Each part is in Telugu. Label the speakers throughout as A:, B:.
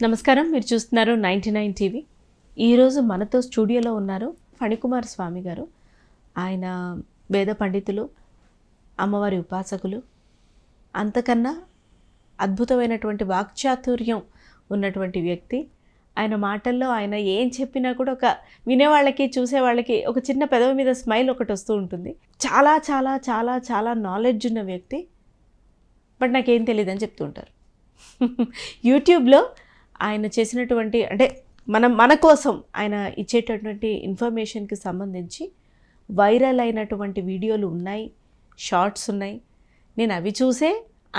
A: నమస్కారం, మీరు చూస్తున్నారు 99 టీవీ. ఈరోజు మనతో స్టూడియోలో ఉన్నారు ఫణికుమార్ స్వామి గారు. ఆయన వేద పండితులు, అమ్మవారి ఉపాసకులు, అంతకన్నా అద్భుతమైనటువంటి వాక్చాతుర్యం ఉన్నటువంటి వ్యక్తి. ఆయన మాటల్లో ఆయన ఏం చెప్పినా కూడా ఒక వినేవాళ్ళకి చూసేవాళ్ళకి ఒక చిన్న పెదవి మీద స్మైల్ ఒకటి వస్తూ ఉంటుంది. చాలా చాలా చాలా చాలా నాలెడ్జ్ ఉన్న వ్యక్తి. బట్ నాకేం తెలియదని చెప్తూ ఉంటారు. యూట్యూబ్లో ఆయన చేసినటువంటి అంటే మన కోసం ఆయన ఇచ్చేటటువంటి ఇన్ఫర్మేషన్కి సంబంధించి వైరల్ అయినటువంటి వీడియోలు ఉన్నాయి, షార్ట్స్ ఉన్నాయి. నేను అవి చూసే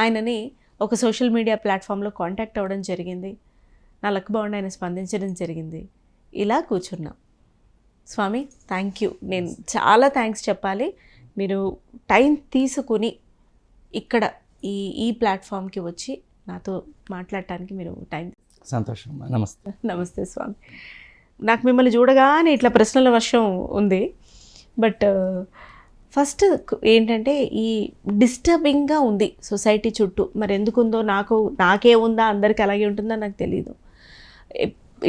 A: ఆయనని ఒక సోషల్ మీడియా ప్లాట్ఫామ్లో కాంటాక్ట్ అవ్వడం జరిగింది. నా లక్ బాగుండి ఆయన స్పందించడం జరిగింది. ఇలా కూర్చున్నాం. స్వామి, థ్యాంక్ యూ. నేను చాలా థ్యాంక్స్ చెప్పాలి. మీరు టైం తీసుకుని ఇక్కడ ఈ ప్లాట్ఫామ్కి వచ్చి నాతో మాట్లాడటానికి మీరు టైం.
B: సంతోషం. నమస్తే.
A: నమస్తే స్వామి. నాకు మిమ్మల్ని చూడగానే ఇట్లా ప్రశ్నల వర్షం ఉంది. బట్ ఫస్ట్ ఏంటంటే ఈ డిస్టర్బింగ్గా ఉంది సొసైటీ చుట్టూ. మరి ఎందుకుందో నాకే ఉందా, అందరికీ అలాగే ఉంటుందా నాకు తెలియదు.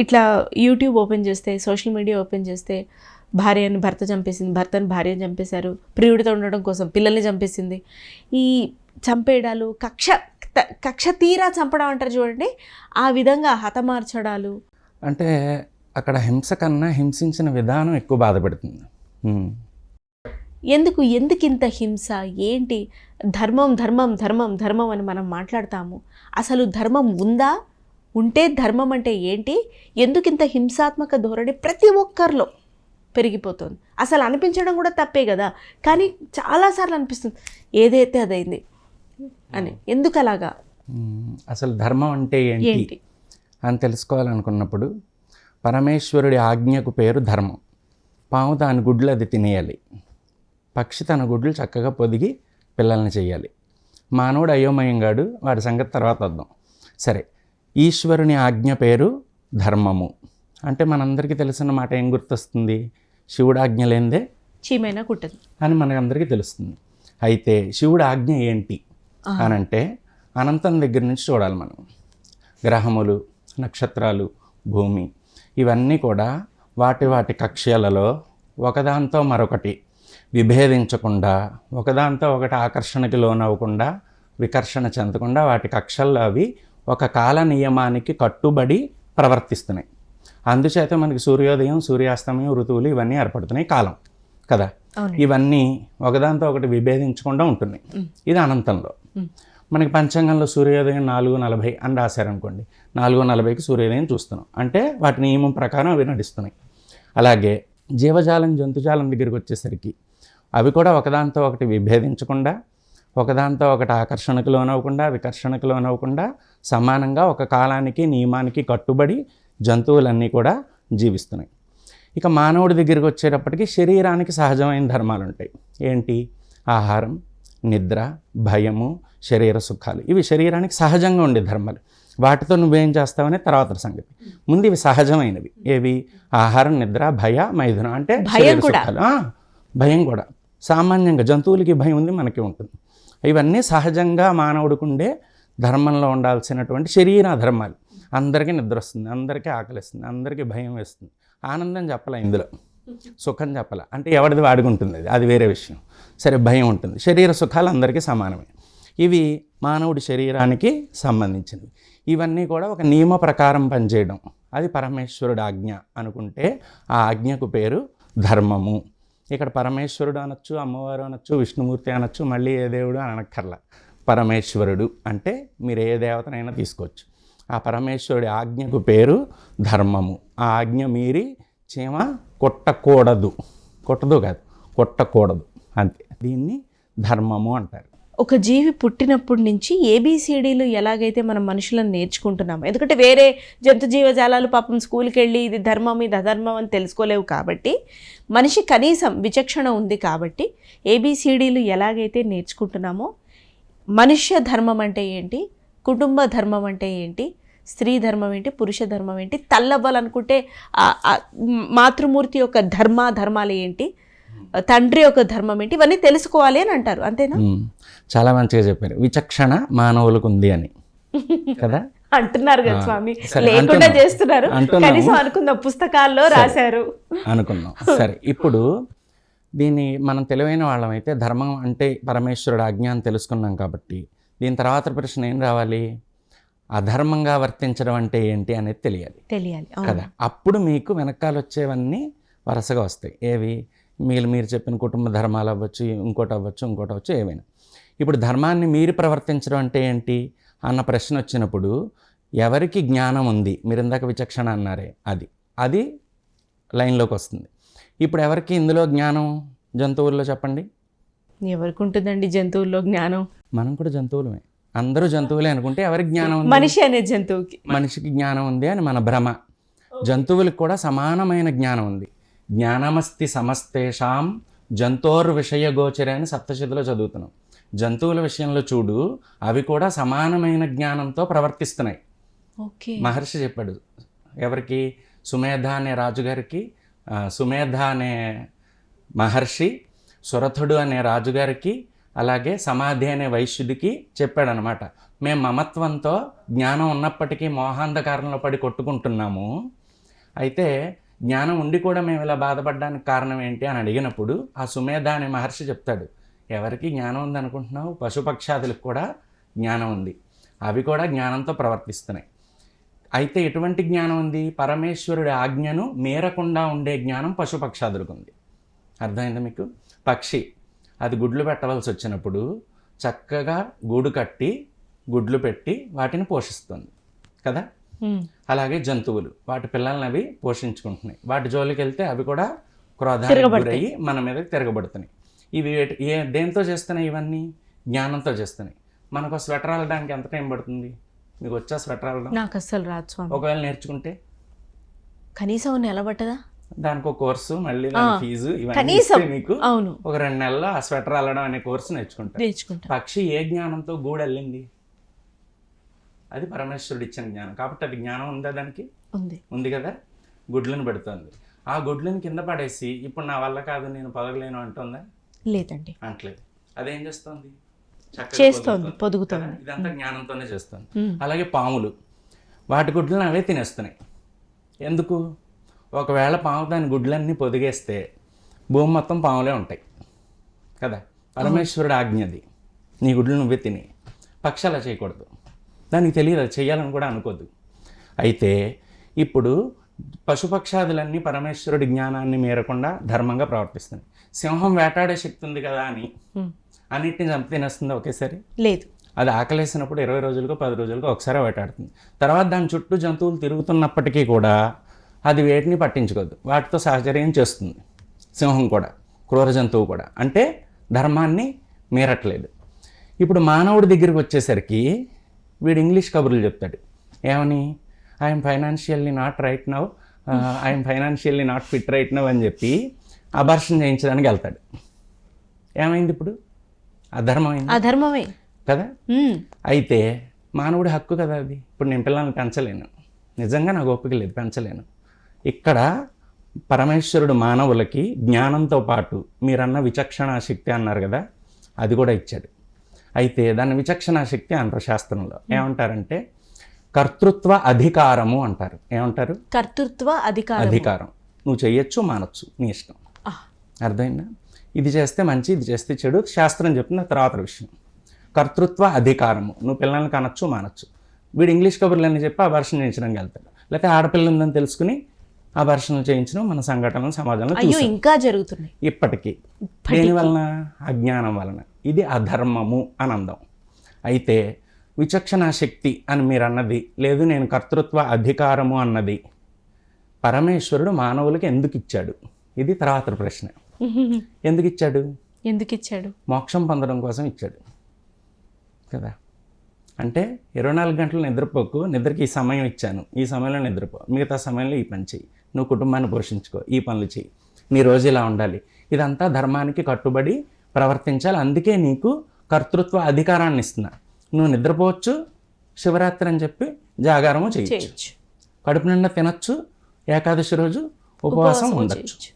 A: ఇట్లా యూట్యూబ్ ఓపెన్ చేస్తే, సోషల్ మీడియా ఓపెన్ చేస్తే భార్యని భర్త చంపేసింది, భర్తను భార్యను చంపేశారు, ప్రియుడితో ఉండడం కోసం పిల్లల్ని చంపేసింది. ఈ చంపేయడాలు, కక్ష తీరా చంపడం అంటారు చూడండి, ఆ విధంగా హతమార్చడాలు.
B: అంటే అక్కడ హింస కన్నా హింసించిన విధానం ఎక్కువ బాధ పెడుతుంది.
A: ఎందుకు ఇంత హింస? ఏంటి? ధర్మం ధర్మం ధర్మం ధర్మం అని మనం మాట్లాడతాము. అసలు ధర్మం ఉందా? ఉంటే ధర్మం అంటే ఏంటి? ఎందుకు ఇంత హింసాత్మక ధోరణి ప్రతి ఒక్కరిలో పెరిగిపోతుంది? అసలు అనిపించడం కూడా తప్పే కదా, కానీ చాలాసార్లు అనిపిస్తుంది ఏదైతే అదైంది అని. ఎందుకు అలాగా?
B: అసలు ధర్మం అంటే ఏంటి అని తెలుసుకోవాలనుకున్నప్పుడు పరమేశ్వరుడి ఆజ్ఞకు పేరు ధర్మం. పాము దాని గుడ్లు అది తినేయాలి, పక్షి తన గుడ్లు చక్కగా పొదిగి పిల్లల్ని చేయాలి. మానవుడు అయోమయంగాడు, వాడి సంగతి తర్వాత వద్దాం. సరే, ఈశ్వరుని ఆజ్ఞ పేరు ధర్మము. అంటే మనందరికీ తెలిసిన మాట ఏం గుర్తొస్తుంది? శివుడు ఆజ్ఞ లేనిదే
A: చీమైనా కుట్టదు
B: అని మనకందరికీ తెలుస్తుంది. అయితే శివుడు ఆజ్ఞ ఏంటి అని అంటే అనంతం దగ్గర నుంచి చూడాలి మనం. గ్రహములు, నక్షత్రాలు, భూమి ఇవన్నీ కూడా వాటి కక్ష్యలలో ఒకదాంతో మరొకటి విభేదించకుండా, ఒకదాంతో ఒకటి ఆకర్షణకి లోనవ్వకుండా, వికర్షణ చెందకుండా వాటి కక్షల్లో అవి ఒక కాల నియమానికి కట్టుబడి ప్రవర్తిస్తున్నాయి. అందుచేత మనకి సూర్యోదయం, సూర్యాస్తమయం, ఋతువులు ఇవన్నీ ఏర్పడుతున్నాయి. కాలం కదా, ఇవన్నీ ఒకదాంతో ఒకటి విభేదించకుండా ఉంటున్నాయి. ఇది అనంతంలో. మనకి పంచాంగంలో సూర్యోదయం 4:40 అని రాశారనుకోండి, 4:40కి సూర్యోదయం చూస్తున్నాం అంటే వాటి నియమం ప్రకారం అవి నడుస్తున్నాయి. అలాగే జీవజాలం, జంతుజాలం దగ్గరికి వచ్చేసరికి అవి కూడా ఒకదాంతో ఒకటి విభేదించకుండా, ఒకదాంతో ఒకటి ఆకర్షణకు లోనవ్వకుండా, వికర్షణకు లోనవ్వకుండా సమానంగా ఒక కాలానికి, నియమానికి కట్టుబడి జంతువులన్నీ కూడా జీవిస్తున్నాయి. ఇక మానవుడి దగ్గరికి వచ్చేటప్పటికి శరీరానికి సహజమైన ధర్మాలు ఉంటాయి. ఏంటి? ఆహారం, నిద్ర, భయము, శరీర సుఖాలు. ఇవి శరీరానికి సహజంగా ఉండే ధర్మాలు. వాటితో నువ్వేం చేస్తావనే తర్వాత సంగతి. ముందు ఇవి సహజమైనవి. ఏవి? ఆహారం, నిద్ర, భయ, మైథునం. అంటే శరీర సుఖాలు. భయం కూడా సామాన్యంగా జంతువులకి భయం ఉంది, మనకి ఉంటుంది. ఇవన్నీ సహజంగా మానవుడికి ఉండే ధర్మంలో ఉండాల్సినటువంటి శరీర ధర్మాలు. అందరికీ నిద్ర వస్తుంది, అందరికీ ఆకలిస్తుంది, అందరికీ భయం వేస్తుంది. ఆనందం చెప్పాల, ఇందులో సుఖం చెప్పాల. అంటే ఎవరిది వాడికి ఉంటుంది, అది వేరే విషయం. సరే, భయం ఉంటుంది. శరీర సుఖాలు అందరికీ సమానమే. ఇవి మానవుడి శరీరానికి సంబంధించినవి. ఇవన్నీ కూడా ఒక నియమ ప్రకారం పనిచేయడం, అది పరమేశ్వరుడు ఆజ్ఞ అనుకుంటే ఆ ఆజ్ఞకు పేరు ధర్మము. ఇక్కడ పరమేశ్వరుడు అనొచ్చు, అమ్మవారు అనొచ్చు, విష్ణుమూర్తి అనొచ్చు, మళ్ళీ ఏ దేవుడు అని అనక్కర్లా. పరమేశ్వరుడు అంటే మీరు ఏ దేవతనైనా తీసుకోవచ్చు. ఆ పరమేశ్వరుడి ఆజ్ఞకు పేరు ధర్మము. ఆ ఆజ్ఞ మీరి చీమ కొట్టకూడదు, కొట్టదు కాదు, కొట్టకూడదు, అంతే. దీన్ని ధర్మము అంటారు.
A: ఒక జీవి పుట్టినప్పటి నుంచి ఏబిసిడీలు ఎలాగైతే మనం మనుషులను నేర్చుకుంటున్నాము, ఎందుకంటే వేరే జంతు జీవజాలాలు పాపం స్కూల్కి వెళ్ళి ఇది ధర్మం, ఇది అధర్మం అని తెలుసుకోలేవు. కాబట్టి మనిషి కనీసం విచక్షణ ఉంది కాబట్టి ఏబిసిడీలు ఎలాగైతే నేర్చుకుంటున్నామో, మనుష్య ధర్మం అంటే ఏంటి, కుటుంబ ధర్మం అంటే ఏంటి, స్త్రీ ధర్మం ఏంటి, పురుష ధర్మం ఏంటి, తల్లవ్వాలనుకుంటే మాతృమూర్తి యొక్క ధర్మాలు ఏంటి, తండ్రి యొక్క ధర్మం ఏంటి, ఇవన్నీ తెలుసుకోవాలి అని అంటారు. అంతేనా?
B: చాలా మంచిగా చెప్పారు. విచక్షణ మానవులకు ఉంది అని కదా.
A: అంటున్నారు కదా స్వామి,
B: సరే,
A: లేకుండా
B: అంటున్నాం.
A: చేస్తున్నారు,
B: అంటున్నాము.
A: కనీసం అనుకుందాం పుస్తకాల్లో రాశారు.
B: అనుకుందాం. సరే, ఇప్పుడు దీన్ని మనం తెలివైన వాళ్ళమైతే ధర్మం అంటే పరమేశ్వరుడు ఆజ్ఞ అని తెలుసుకున్నాం కాబట్టి దీని తర్వాత ప్రశ్న ఏం రావాలి, అధర్మంగా వర్తించడం అంటే ఏంటి అనేది తెలియాలి
A: అవును.
B: కదా. అప్పుడు మీకు వెనకాల వచ్చేవన్నీ వరుసగా వస్తాయి. ఏవి, మీరు చెప్పిన కుటుంబ ధర్మాలు అవ్వచ్చు, ఇంకోటి అవ్వచ్చు ఏమైనా. ఇప్పుడు ధర్మాన్ని మీరు ప్రవర్తించడం అంటే ఏంటి అన్న ప్రశ్న వచ్చినప్పుడు ఎవరికి జ్ఞానం ఉంది, మీరు ఇందాక విచక్షణ అన్నారే, అది లైన్లోకి వస్తుంది. ఇప్పుడు ఎవరికి ఇందులో జ్ఞానం, జంతువుల్లో చెప్పండి.
A: ఎవరికి ఉంటుందండి జంతువుల్లో జ్ఞానం?
B: మనం కూడా జంతువులమే, అందరూ జంతువులే అనుకుంటే ఎవరికి జ్ఞానం ఉంది?
A: మనిషి అనే జంతువుకి.
B: మనిషికి జ్ఞానం ఉంది అని మన భ్రమ. జంతువులకు కూడా సమానమైన జ్ఞానం ఉంది. జ్ఞానమస్తి సమస్తేషాం జంతోర్విషయ గోచరే అని సప్తశతిలో చదువుతున్నాం. జంతువుల విషయంలో చూడు, అవి కూడా సమానమైన జ్ఞానంతో ప్రవర్తిస్తున్నాయి.
A: ఓకే.
B: మహర్షి చెప్పాడు ఎవరికి, సుమేధ అనే రాజుగారికి, సుమేధ అనే మహర్షి సురథుడు అనే రాజుగారికి, అలాగే సమాధి అనే వైశ్యుడికి చెప్పాడనమాట. మేము మమత్వంతో జ్ఞానం ఉన్నప్పటికీ మోహాంధకారంలో పడి కొట్టుకుంటున్నాము. అయితే జ్ఞానం ఉండి కూడా మేము ఇలా బాధపడడానికి కారణం ఏంటి అని అడిగినప్పుడు ఆ సుమేధ అనే మహర్షి చెప్తాడు, ఎవరికి జ్ఞానం ఉంది అనుకుంటున్నావు, పశుపక్షాదులకు కూడా జ్ఞానం ఉంది, అవి కూడా జ్ఞానంతో ప్రవర్తిస్తున్నాయి. అయితే ఎటువంటి జ్ఞానం ఉంది, పరమేశ్వరుడి ఆజ్ఞను మేరకుండా ఉండే జ్ఞానం పశుపక్షాదులకు ఉంది. అర్థమైందా మీకు? పక్షి అది గుడ్లు పెట్టవలసి వచ్చినప్పుడు చక్కగా గూడు కట్టి గుడ్లు పెట్టి వాటిని పోషిస్తుంది కదా. అలాగే జంతువులు వాటి పిల్లల్ని అవి పోషించుకుంటున్నాయి. వాటి జోలికి వెళ్తే అవి కూడా క్రోధానికి గురయ్యి మన మీద తిరగబడుతున్నాయి. ఇవి దేంతో చేస్తున్నాయి? ఇవన్నీ జ్ఞానంతో చేస్తున్నాయి. మనకు స్వెటర్ అల్లడానికి ఎంత టైం పడుతుంది? మీకు వచ్చా స్వెటర్ అల్లడం?
A: నాకు అస్సలు రాదు స్వామి.
B: ఒకవేళ నేర్చుకుంటే
A: కనీసం నెల పట్టదా?
B: దానికి ఒక కోర్సు, మళ్ళీ దాని ఫీజు, ఇవన్నీ మీకు ఒక 2 నెలల్లో ఆ స్వెటర్ అల్లడం అనే కోర్సు నేర్చుకుంటా. పక్షి ఏ జ్ఞానంతో గూడు అల్లింది? అది పరమేశ్వరుడు ఇచ్చిన జ్ఞానం. కాబట్టి అది జ్ఞానం ఉందా? దానికి ఉంది కదా. గుడ్లను పెడుతుంది. ఆ గుడ్లను కింద పడేసి ఇప్పుడు నా వల్ల కాదు, నేను పొదగలేను అంటుందా?
A: లేదండి,
B: అంటలేదు. అదేం చేస్తుంది?
A: చేస్తుంది, పొదుగుతుంది.
B: ఇదంతా జ్ఞానంతోనే చేస్తుంది. అలాగే పాములు వాటి గుడ్లను అవే తినేస్తున్నాయి. ఎందుకు? ఒకవేళ పాము దాని గుడ్లన్నీ పొదిగేస్తే భూమి మొత్తం పాములే ఉంటాయి కదా. పరమేశ్వరుడు ఆజ్ఞది, నీ గుడ్లు నువ్వే తిని. పక్షి అలా చేయకూడదు, దానికి తెలియదు, అది చేయాలని కూడా అనుకోదు. అయితే ఇప్పుడు పశుపక్షాదులన్నీ పరమేశ్వరుడి జ్ఞానాన్ని మేరకుండా ధర్మంగా ప్రవర్తిస్తున్నాయి. సింహం వేటాడే శక్తి ఉంది కదా అని అన్నిటిని చంపి తినేస్తుందా ఒకేసారి? లేదు. అది ఆకలేసినప్పుడు 20 రోజులకు 10 రోజులకు ఒకసారి వేటాడుతుంది. తర్వాత దాని చుట్టూ జంతువులు తిరుగుతున్నప్పటికీ కూడా అది వేటిని పట్టించుకోదు, వాటితో సహచర్యం చేస్తుంది. సింహం కూడా, క్రూర జంతువు కూడా. అంటే ధర్మాన్ని మీరట్లేదు. ఇప్పుడు మానవుడి దగ్గరికి వచ్చేసరికి వీడు ఇంగ్లీష్ కబుర్లు చెప్తాడు. ఏమని? I'm financially not right now, I'm financially not fit right now అని చెప్పి అబార్షన్ చేయించడానికి వెళ్తాడు. ఏమైంది ఇప్పుడు? అధర్మమే కదా. అయితే మానవుడి హక్కు కదా అది. ఇప్పుడు నేను పిల్లల్ని పెంచలేను, నిజంగా నాకు ఓపిక లేదు, పెంచలేను. ఇక్కడ పరమేశ్వరుడు మానవులకి జ్ఞానంతో పాటు మీరన్న విచక్షణా శక్తి అన్నారు కదా, అది కూడా ఇచ్చాడు. అయితే దాన్ని విచక్షణా శక్తి అంటారు శాస్త్రంలో. ఏమంటారంటే కర్తృత్వ అధికారము అంటారు. ఏమంటారు? కర్తృత్వ అధికారం. నువ్వు చెయ్యొచ్చు, మానొచ్చు, నీ ఇష్టం. అర్థమైందా? ఇది చేస్తే మంచి, ఇది చేస్తే చెడు, శాస్త్రం చెప్పిన తర్వాత విషయం. కర్తృత్వ అధికారము. నువ్వు పిల్లల్ని కనొచ్చు, మానొచ్చు. వీడు ఇంగ్లీష్ కబుర్లు అని చెప్పి అబార్షన్ చేయించడానికి వెళ్తాడు. లేకపోతే ఆడపిల్ల ఉందని తెలుసుకుని అబార్షన్లు చేయించడం మన సంఘటనలు సమాజంలో ఇంకా జరుగుతున్నాయి ఇప్పటికీ. దేని వలన? అజ్ఞానం వలన. ఇది అధర్మము అని అందాం. అయితే విచక్షణా శక్తి అని మీరు అన్నది లేదు, నేను కర్తృత్వ అధికారము అన్నది పరమేశ్వరుడు మానవులకి ఎందుకు ఇచ్చాడు? ఇది తర్వాత ప్రశ్న. ఎందుకు ఇచ్చాడు? మోక్షం పొందడం కోసం ఇచ్చాడు కదా. అంటే 24 గంటలు నిద్రపోకు, నిద్రకి ఈ సమయం ఇచ్చాను, ఈ సమయంలో నిద్రపో, మిగతా సమయంలో ఈ పని చెయ్యి, నువ్వు కుటుంబాన్ని పోషించుకో, ఈ పనులు చెయ్యి, నీ రోజు ఇలా ఉండాలి. ఇదంతా ధర్మానికి కట్టుబడి ప్రవర్తించాలి. అందుకే నీకు కర్తృత్వ అధికారాన్ని ఇస్తున్నా. నువ్వు నిద్రపోవచ్చు, శివరాత్రి అని చెప్పి జాగారము చేయొచ్చు, కడుపు నిండా తినచ్చు, ఏకాదశి రోజు ఉపవాసం ఉండొచ్చు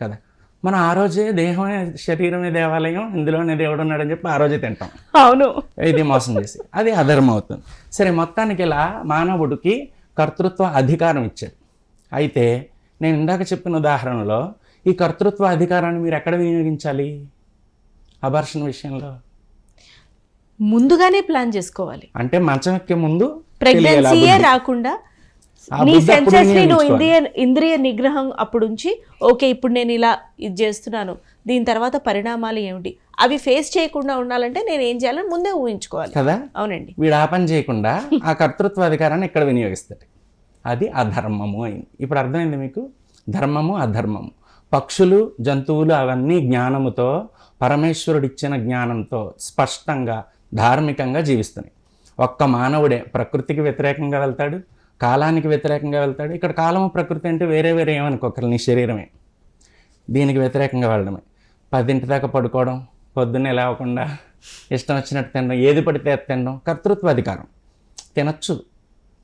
B: కదా. మనం ఆ రోజే దేహమే శరీరమే దేవాలయం, ఇందులోనే దేవుడు ఉన్నాడని చెప్పి ఆ రోజే తింటాం.
A: అవును.
B: ఇది మోసం చేసి అది అధర్మం అవుతుంది. సరే, మొత్తానికి ఇలా మానవుడికి కర్తృత్వ అధికారం ఇచ్చాడు. అయితే నేను ఇందాక చెప్పిన ఉదాహరణలో ఈ కర్తృత్వ అధికారాన్ని మీరు ఎక్కడ వినియోగించాలి? అబార్షన్ విషయంలో
A: ముందుగానే ప్లాన్ చేసుకోవాలి.
B: అంటే మంచం ఎక్కే ముందు
A: ప్రెగ్నెన్సీయే రాకుండా నీ సెన్సెస్ ని నువ్వు ఇంద్రియ నిగ్రహం అప్పుడు ఉంచి, ఓకే ఇప్పుడు నేను ఇలా ఇది చేస్తున్నాను, దీని తర్వాత పరిణామాలు ఏమిటి అవి ఫేస్ చేయకుండా ఉండాలంటే నేను ఏం చేయాలని ముందే ఊహించుకోవాలి
B: కదా.
A: అవునండి.
B: వీడు ఆ పని చేయకుండా ఆ కర్తృత్వ అధికారాన్ని ఇక్కడ వినియోగిస్తాడు. అది అధర్మము అయింది. ఇప్పుడు అర్థమైంది మీకు? ధర్మము అధర్మము. పక్షులు జంతువులు అవన్నీ జ్ఞానముతో, పరమేశ్వరుడు ఇచ్చిన జ్ఞానంతో స్పష్టంగా ధార్మికంగా జీవిస్తున్నాయి. ఒక్క మానవుడే ప్రకృతికి వ్యతిరేకంగా వెళ్తాడు, కాలానికి వ్యతిరేకంగా వెళ్తాడు. ఇక్కడ కాలము ప్రకృతి అంటే వేరే వేరే ఏమనుకోకరు, నీ శరీరమే దీనికి వ్యతిరేకంగా వెళ్ళడమే. 10 దాకా పడుకోవడం, పొద్దున్నే లేవకుండా ఇష్టం వచ్చినట్టు తినడం, ఏది పడితే అది తినడం కర్తృత్వ అధికారం. తినచ్చు,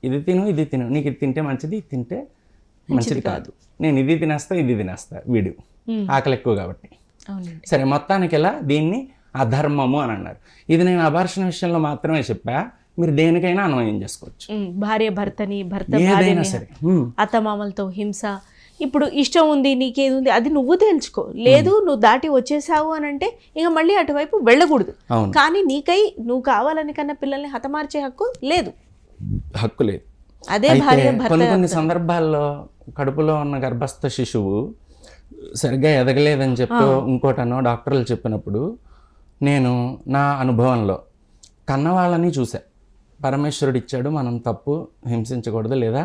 B: ఇది తిను ఇది తిను, నీకు ఇది తింటే మంచిది, ఇది తింటే మంచిది కాదు, నేను ఇది తినేస్తా ఇది తినేస్తా, వీడు ఆకలి ఎక్కువ కాబట్టి. సరే, మొత్తానికి ఇలా దీన్ని అధర్మము అని అన్నారు. ఇది నేను అబార్షన్ విషయంలో మాత్రమే చెప్పా, మీరు దేనికైనా అన్వయం చేసుకోవచ్చు.
A: భార్య భర్తని, భర్త
B: ఏదైనా సరే,
A: అత్తమామలతో హింస, ఇప్పుడు ఇష్టం ఉంది నీకేది ఉంది అది నువ్వు తేల్చుకో, లేదు నువ్వు దాటి వచ్చేసావు అని అంటే ఇక మళ్ళీ అటువైపు వెళ్ళకూడదు. కానీ నీకై నువ్వు కావాలని కన్నా పిల్లల్ని హతమార్చే హక్కు లేదు. అదే భార్య భర్త.
B: కొన్ని సందర్భాల్లో కడుపులో ఉన్న గర్భస్థ శిశువు సరిగ్గా ఎదగలేదని చెప్పి ఇంకోటనో డాక్టర్లు చెప్పినప్పుడు నేను నా అనుభవంలో కన్నవాళ్ళని చూసా. పరమేశ్వరుడు ఇచ్చాడు, మనం తప్పు హింసించకూడదు లేదా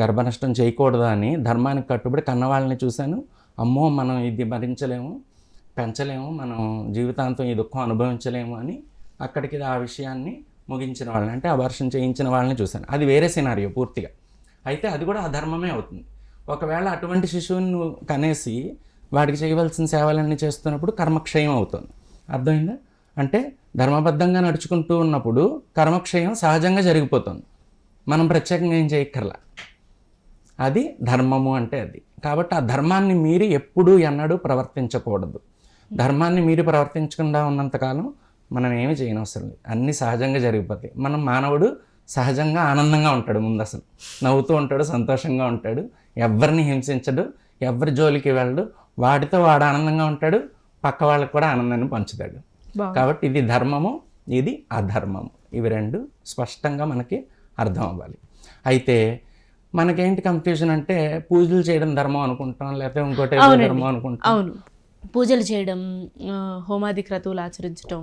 B: గర్భనష్టం చేయకూడదు అని ధర్మానికి కట్టుబడి కన్నవాళ్ళని చూశాను. అమ్మో మనం ఇది భరించలేము, పెంచలేము, మనం జీవితాంతం ఈ దుఃఖం అనుభవించలేము అని అక్కడికి ఆ విషయాన్ని ముగించిన వాళ్ళని, అంటే అబార్షన్ చేయించిన వాళ్ళని చూశాను. అది వేరే సినారియో పూర్తిగా. అయితే అది కూడా అధర్మమే అవుతుంది. ఒకవేళ అటువంటి శిశువుని నువ్వు కనేసి వాడికి చేయవలసిన సేవలన్నీ చేస్తున్నప్పుడు కర్మక్షయం అవుతుంది. అర్థమైందా? అంటే ధర్మబద్ధంగా నడుచుకుంటూ ఉన్నప్పుడు కర్మక్షయం సహజంగా జరిగిపోతుంది, మనం ప్రత్యేకంగా ఏం చేయక్కర్లా. అది ధర్మము అంటే అది. కాబట్టి ఆ ధర్మాన్ని మీరి ఎప్పుడూ ఎన్నడూ ప్రవర్తించకూడదు. ధర్మాన్ని మీరి ప్రవర్తించకుండా ఉన్నంతకాలం మనం ఏమి చేయనవసరం లేదు, అన్నీ సహజంగా జరిగిపోతాయి. మానవుడు సహజంగా ఆనందంగా ఉంటాడు, ముందు అసలు నవ్వుతూ ఉంటాడు, సంతోషంగా ఉంటాడు, ఎవరిని హింసించడు, ఎవరి జోలికి వెళ్ళడు, వాడితో వాడు ఆనందంగా ఉంటాడు, పక్క వాళ్ళకి కూడా ఆనందాన్ని పంచుతాడు. కాబట్టి ఇది ధర్మము, ఇది అధర్మము, ఇవి రెండు స్పష్టంగా మనకి అర్థం అవ్వాలి. అయితే మనకేంటి కన్ఫ్యూజన్ అంటే పూజలు చేయడం ధర్మం అనుకుంటాం, లేకపోతే ఇంకోటి ధర్మం అనుకుంటాం.
A: అవును, పూజలు చేయడం, హోమాది క్రతువులు ఆచరించడం,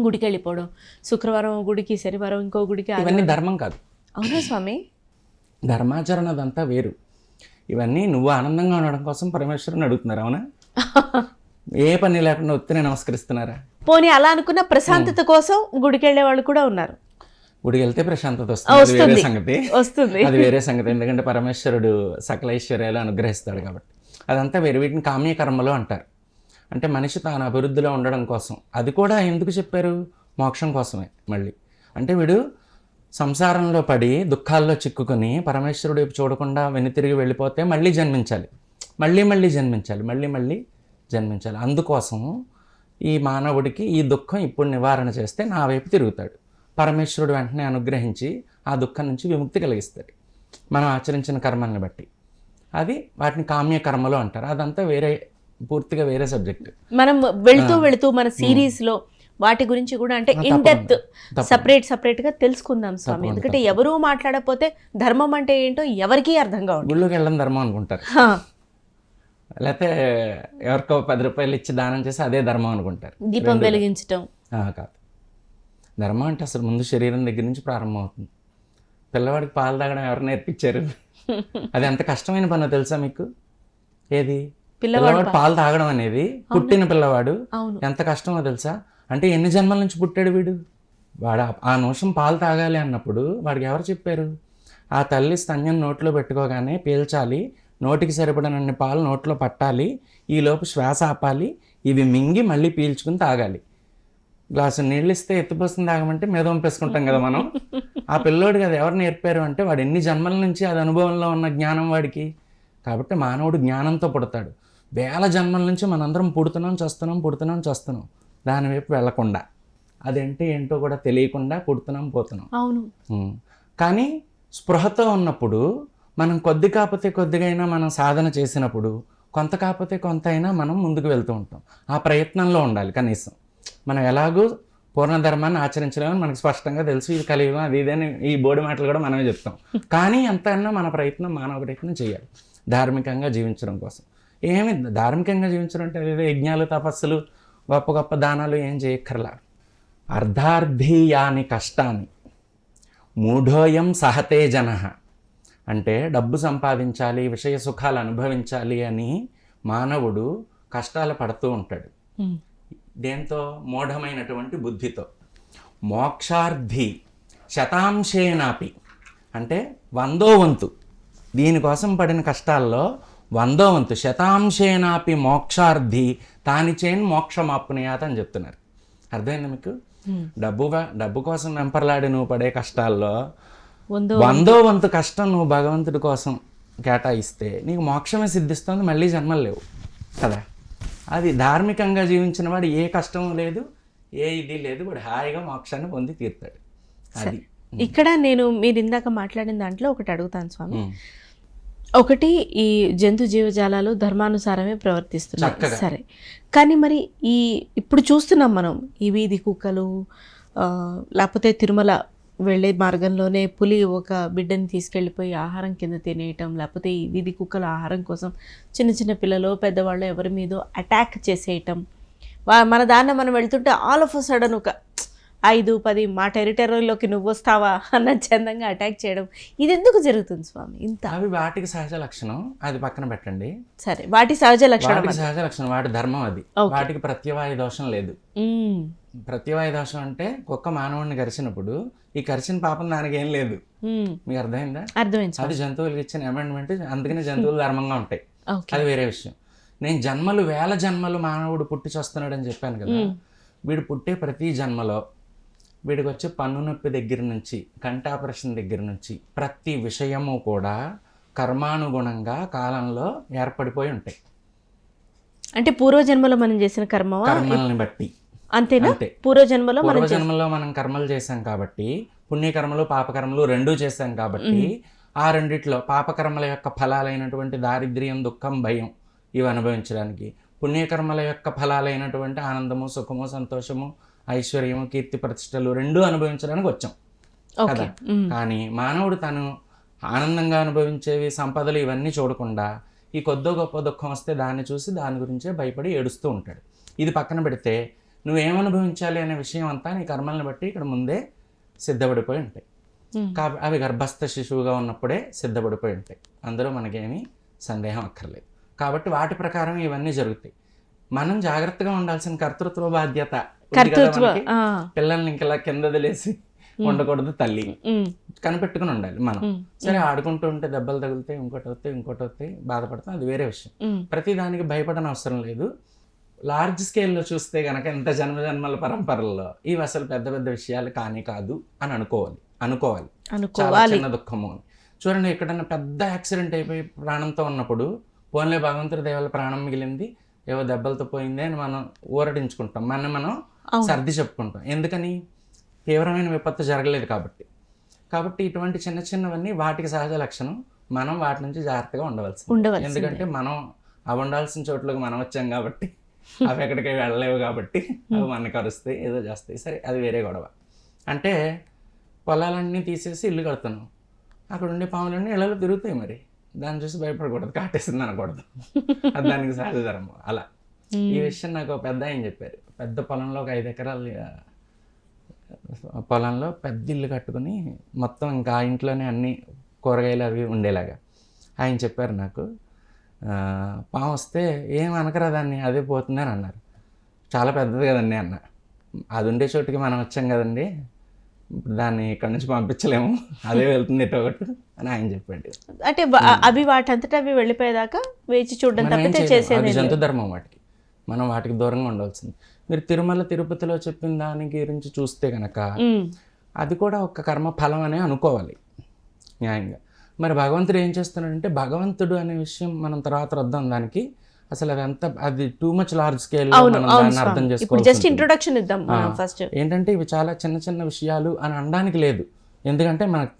A: గుడికి వెళ్ళిపోవడం, శుక్రవారం గుడికి, శనివారం ఇంకో గుడికి,
B: ఇవన్నీ ధర్మం కాదు.
A: అవునా స్వామి?
B: ధర్మాచరణ అదంతా వేరు. ఇవన్నీ నువ్వు ఆనందంగా ఉండడం కోసం పరమేశ్వరుని అడుగుతున్నారు, అవునా? ఏ పని లేకుండా ఒత్తిని నమస్కరిస్తున్నారా? పోనీ
A: అలా అనుకున్న ప్రశాంతత కోసం గుడికి వెళ్ళే వాళ్ళు కూడా ఉన్నారు.
B: గుడికి వెళ్తే ప్రశాంతత వస్తుంది, వేరే సంగతి వస్తుంది, అది వేరే సంగతి. ఎందుకంటే పరమేశ్వరుడు సకల ఐశ్వర్యాలు అనుగ్రహిస్తాడు కాబట్టి అదంతా వేరే. వీటిని కామ్యకర్మలు అంటారు. అంటే మనిషి తాను అభివృద్ధిలో ఉండడం కోసం. అది కూడా ఎందుకు చెప్పారు? మోక్షం కోసమే. మళ్ళీ అంటే వీడు సంసారంలో పడి దుఃఖాల్లో చిక్కుకొని పరమేశ్వరుడు వైపు చూడకుండా వెనుతిరిగి వెళ్ళిపోతే మళ్ళీ జన్మించాలి, మళ్ళీ జన్మించాలి. అందుకోసం ఈ మానవుడికి ఈ దుఃఖం ఇప్పుడు నివారణ చేస్తే నా వైపు తిరుగుతాడు. పరమేశ్వరుడు వెంటనే అనుగ్రహించి ఆ దుఃఖం నుంచి విముక్తి కలిగిస్తాడు మనం ఆచరించిన కర్మల్ని బట్టి. అది వాటిని కామ్య కర్మలు అంటారు. అదంతా వేరే, పూర్తిగా వేరే సబ్జెక్ట్.
A: మనం వెళుతూ మన సిరీస్లో వాటి గురించి కూడా అంటే ఇన్ డెప్త్ సపరేట్గా తెలుసుకుందాం స్వామి. ఎందుకంటే ఎవరూ మాట్లాడకపోతే ధర్మం అంటే ఏంటో ఎవరికీ అర్థం కాదు.
B: గుళ్ళోకి వెళ్ళడం ధర్మం అనుకుంటారు, లేకపోతే ఎవరికో 10 రూపాయలు ఇచ్చి దానం చేసి అదే ధర్మం అనుకుంటారు.
A: దీపం వెలిగించడం
B: కాదు. ధర్మం అంటే అసలు ముందు శరీరం దగ్గర నుంచి ప్రారంభం అవుతుంది. పిల్లవాడికి పాలు తాగడం ఎవరు నేర్పించారు? అది ఎంత కష్టమైన పనో తెలుసా మీకు? ఏది? పిల్లవాడు పాలు తాగడం అనేది, పుట్టిన పిల్లవాడు ఎంత కష్టమో తెలుసా? అంటే ఎన్ని జన్మల నుంచి పుట్టాడు వీడు? వాడు ఆ నిమిషం పాలు తాగాలి అన్నప్పుడు వాడికి ఎవరు చెప్పారు? ఆ తల్లి స్తన్యం నోట్లో పెట్టుకోగానే పీల్చాలి, నోటికి సరిపడినన్ని పాలు నోట్లో పట్టాలి, ఈలోపు శ్వాస ఆపాలి, ఇవి మింగి మళ్ళీ పీల్చుకుని తాగాలి. గ్లాసు నీళ్ళు ఇస్తే ఎత్తిపోస్తుంది తాగమంటే మీద పంపేసుకుంటాం కదా మనం. ఆ పిల్లోడికి అది ఎవరు నేర్పారు అంటే వాడు ఎన్ని జన్మల నుంచి అది అనుభవంలో ఉన్న జ్ఞానం వాడికి. కాబట్టి మానవుడు జ్ఞానంతో పుడతాడు. వేల జన్మల నుంచి మనందరం పుడుతున్నాం చేస్తున్నాం దాని వైపు వెళ్ళకుండా అదేంటి ఏంటో కూడా తెలియకుండా పుడుతున్నాం పోతున్నాం.
A: అవును.
B: కానీ స్పృహతో ఉన్నప్పుడు మనం కొద్ది కాకపోతే కొద్దిగైనా మనం సాధన చేసినప్పుడు కొంత కాకపోతే కొంత అయినా మనం ముందుకు వెళ్తూ ఉంటాం. ఆ ప్రయత్నంలో ఉండాలి. కనీసం మనం ఎలాగూ పూర్ణధర్మాన్ని ఆచరించలేమని మనకు స్పష్టంగా తెలుసు. ఇది కలియుగం అది ఇదని ఈ బోడి మాటలు కూడా మనమే చెప్తాం. కానీ ఎంతైనా మన ప్రయత్నం మానవ ప్రయత్నం చేయాలి ధార్మికంగా జీవించడం కోసం. ఏమి ధార్మికంగా జీవించడం అంటే ఏదో యజ్ఞాలు తపస్సులు గొప్ప గొప్ప దానాలు ఏం చేయక్కర్లా. అర్ధార్థీయాని కష్టాన్ని మూఢోయం సహతే జనః అంటే డబ్బు సంపాదించాలి, విషయ సుఖాలు అనుభవించాలి అని మానవుడు కష్టాలు పడుతూ ఉంటాడు. దేంతో? మూఢమైనటువంటి బుద్ధితో. మోక్షార్థి శతాంశేనాపి అంటే 100వ వంతు, దీనికోసం పడిన కష్టాల్లో 100వ వంతు శతాంశేనాపి మోక్షార్థి తానిచేన్ మోక్షమాప్నుయాత్ అని చెప్తున్నారు. అర్థమైందా మీకు? డబ్బు కోసం వెంపర్లాడి నువ్వు పడే కష్టాల్లో 100వ వంతు కష్టం నువ్వు భగవంతుడి కోసం కేటాయిస్తే నీకు మోక్షమే సిద్ధిస్తుంది, మళ్ళీ జన్మలు లేవు కదా. అది ధార్మికంగా జీవించిన వాడు ఏ కష్టం లేదు, ఏ ఇది లేదు, వాడు హాయిగా మోక్షాన్ని పొంది తీరుతాడు. అది
A: ఇక్కడ నేను మీరు ఇందాక మాట్లాడిన దాంట్లో ఒకటి అడుగుతాను స్వామి. ఒకటి, ఈ జంతు జీవజాలాలు ధర్మానుసారమే ప్రవర్తిస్తున్నాయి, సరే. కానీ మరి ఇప్పుడు చూస్తున్నాం మనం ఈ వీధి కుక్కలు, లేకపోతే తిరుమల వెళ్ళే మార్గంలోనే పులి ఒక బిడ్డని తీసుకెళ్ళిపోయి ఆహారం కింద తినేయటం, లేకపోతే ఈ వీధి కుక్కల ఆహారం కోసం చిన్న చిన్న పిల్లలు పెద్దవాళ్ళు ఎవరి మీదో అటాక్ చేసేయటం, మన దాన్ని మనం వెళ్తుంటే ఆల్ ఆఫ్ అ సడన్ ఒక 5-10 మా టెరిటరీలోకి నువ్వు వస్తావా అన్న చందంగా అటాక్ చేయడం, ఇది ఎందుకు జరుగుతుంది స్వామి ఇంత?
B: అవి వాటికి సహజ లక్షణం, అది పక్కన పెట్టండి.
A: సరే, వాటి సహజ లక్షణం,
B: వాటి ధర్మం అది. వాటికి ప్రత్యవాయ దోషం లేదు. ప్రత్యవాయ దోషం అంటే కుక్క మానవుడిని కరిచినప్పుడు ఈ కరిచిన పాపం దానికి ఏం లేదు. మీకు అర్థమైందా?
A: అర్థమైంది.
B: అది జంతువులకి ఇచ్చిన అమెండ్మెంట్, అందుకనే జంతువులు ధర్మంగా ఉంటాయి. అది వేరే విషయం. నేను జన్మలు వేల జన్మలు మానవుడు పుట్టి చేస్తున్నాడు అని చెప్పాను కదా. వీడు పుట్టే ప్రతి జన్మలో వీడికి వచ్చే పన్ను నొప్పి దగ్గర నుంచి కంఠాపరేషన్ దగ్గర నుంచి ప్రతి విషయము కూడా కర్మానుగుణంగా కాలంలో ఏర్పడిపోయి ఉంటాయి.
A: అంటే పూర్వజన్మలో మనం చేసిన
B: కర్మల్ని బట్టి.
A: అంతేనా? పూర్వజన్మలో
B: మనం కర్మలు చేశాం కాబట్టి, పుణ్యకర్మలు పాపకర్మలు రెండూ చేశాం కాబట్టి, ఆ రెండిట్లో పాపకర్మల యొక్క ఫలాలైనటువంటి దారిద్ర్యం, దుఃఖం, భయం ఇవి అనుభవించడానికి, పుణ్యకర్మల యొక్క ఫలాలైనటువంటి ఆనందము, సుఖము, సంతోషము, ఐశ్వర్యము, కీర్తి ప్రతిష్టలు రెండూ అనుభవించడానికి వచ్చాం కదా. కానీ మానవుడు తను ఆనందంగా అనుభవించేవి, సంపదలు ఇవన్నీ చూడకుండా ఈ కొద్దో గొప్ప దుఃఖం వస్తే దాన్ని చూసి దాని గురించే భయపడి ఏడుస్తూ ఉంటాడు. ఇది పక్కన పెడితే నువ్వేమనుభవించాలి అనే విషయం అంతా నీ కర్మల్ని బట్టి ఇక్కడ ముందే సిద్ధపడిపోయి ఉంటాయి. అవి గర్భస్థ శిశువుగా ఉన్నప్పుడే సిద్ధపడిపోయి ఉంటాయి. అందులో మనకేమీ సందేహం అక్కర్లేదు. కాబట్టి వాటి ప్రకారం ఇవన్నీ జరుగుతాయి. మనం జాగ్రత్తగా ఉండాల్సిన కర్తృత్వ బాధ్యత. పిల్లల్ని ఇంకలా కింద వదిలేసి ఉండకూడదు తల్లి, కనిపెట్టుకుని ఉండాలి మనం. సరే, ఆడుకుంటూ ఉంటే దెబ్బలు తగిలితే ఇంకోటి అవుతాయి బాధపడతాం, అది వేరే విషయం. ప్రతి దానికి భయపడని అవసరం లేదు. లార్జ్ స్కేల్లో చూస్తే కనుక ఎంత జన్మజన్మల పరంపరల్లో ఇవి అసలు పెద్ద పెద్ద విషయాలు కాదు అని అనుకోవాలి. చాలా చిన్న దుఃఖము అని. చూడండి, ఎక్కడన్నా పెద్ద యాక్సిడెంట్ అయిపోయి ప్రాణంతో ఉన్నప్పుడు పోన్లే భగవంతుడి దయ వల్ల ప్రాణం మిగిలింది, ఏవో దెబ్బలతో పోయింది అని మనం ఊరడించుకుంటాం, మనం సర్ది చెప్పుకుంటాం. ఎందుకని? తీవ్రమైన విపత్తు జరగలేదు కాబట్టి ఇటువంటి చిన్న చిన్నవన్నీ వాటికి సహజ లక్షణం. మనం వాటి నుంచి జాగ్రత్తగా ఉండవలసింది. ఎందుకంటే మనం అవి ఉండాల్సిన చోట్లోకి మనం వచ్చాం కాబట్టి, అవి ఎక్కడికి వెళ్ళలేవు కాబట్టి అవి మనకు అరుస్తాయి, ఏదో చేస్తాయి. సరే, అది వేరే గొడవ. అంటే పొలాలన్నీ తీసేసి ఇల్లు కడుతున్నాం, అక్కడ ఉండే పాములన్నీ ఇళ్ళలో తిరుగుతాయి. మరి దాన్ని చూసి భయపడకూడదు, కాటేసింది అనకూడదు. అది దానికి సహజ ధర్మం. అలా ఈ విషయం నాకు పెద్ద ఆయన చెప్పారు. పెద్ద పొలంలో ఒక 5 ఎకరాల పొలంలో పెద్ద ఇల్లు కట్టుకుని మొత్తం ఇంకా ఆ ఇంట్లోనే అన్ని కూరగాయలు అవి ఉండేలాగా ఆయన చెప్పారు నాకు. పాము వస్తే ఏం అనకరా దాన్ని, అదే పోతుందని అన్నారు. చాలా పెద్దది కదండి అన్న. అది ఉండే చోటుకి మనం వచ్చాం కదండి, దాన్ని ఇక్కడ నుంచి పంపించలేము, అదే వెళ్తుంది ఎటో ఒకటి అని ఆయన చెప్పండి.
A: అంటే అవి వాటంతటా అవి వెళ్ళిపోయేదాకా వేచి చూడడం తప్పితే చేసేది
B: జంతు ధర్మం. మనం వాటికి దూరంగా ఉండవలసింది. మీరు తిరుమల తిరుపతిలో చెప్పిన దాని గురించి చూస్తే కనుక అది కూడా ఒక కర్మ ఫలం అనే అనుకోవాలి న్యాయంగా. మరి భగవంతుడు ఏం చేస్తున్నాడంటే, భగవంతుడు అనే విషయం మనం తర్వాత వద్దాం దానికి. అసలు అది టూ మచ్ లార్జ్ స్కేల్
A: అవును
B: మనం
A: అవును
B: దాన్ని అర్థం
A: స్వామి. ఇప్పుడు
B: చేసుకోవాలి.
A: జస్ట్ ఇంట్రొడక్షన్ ఇద్దాం ఫస్ట్.
B: ఏంటంటే ఇవి చాలా చిన్న చిన్న విషయాలు అని అనడానికి లేదు. ఎందుకంటే మనకు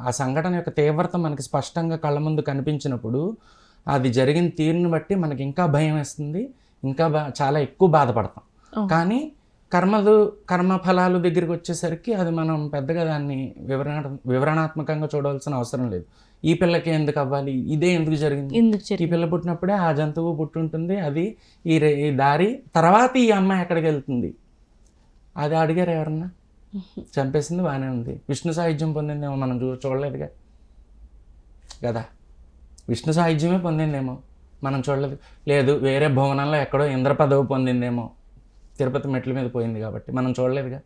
B: ఆ సంఘటన యొక్క తీవ్రత మనకి స్పష్టంగా కళ్ళ ముందు కనిపించినప్పుడు అది జరిగిన తీరుని బట్టి మనకి ఇంకా భయం వేస్తుంది, ఇంకా చాలా ఎక్కువ బాధపడతాం. కానీ కర్మ ఫలాలు దగ్గరికి వచ్చేసరికి అది మనం పెద్దగా దాన్ని వివరణాత్మకంగా చూడవలసిన అవసరం లేదు. ఈ పిల్లకి ఎందుకు అవ్వాలి, ఇదే ఎందుకు జరిగింది, ఈ పిల్ల పుట్టినప్పుడే ఆ జంతువు పుట్టుంటుంది, అది ఈ దారి తర్వాత ఈ అమ్మాయి ఎక్కడికి వెళ్తుంది అది అడిగారు ఎవరన్నా? చంపేసింది బాగానే ఉంది, విష్ణు సాహిత్యం పొందిందేమో మనం చూడలేదుగా కదా, విష్ణు సాహిత్యమే పొందిందేమో మనం చూడలేదు. లేదు వేరే భువనంలో ఎక్కడో ఇంద్ర పదవి పొందిందేమో, తిరుపతి మెట్ల మీద పోయింది కాబట్టి మనం చూడలేదుగా.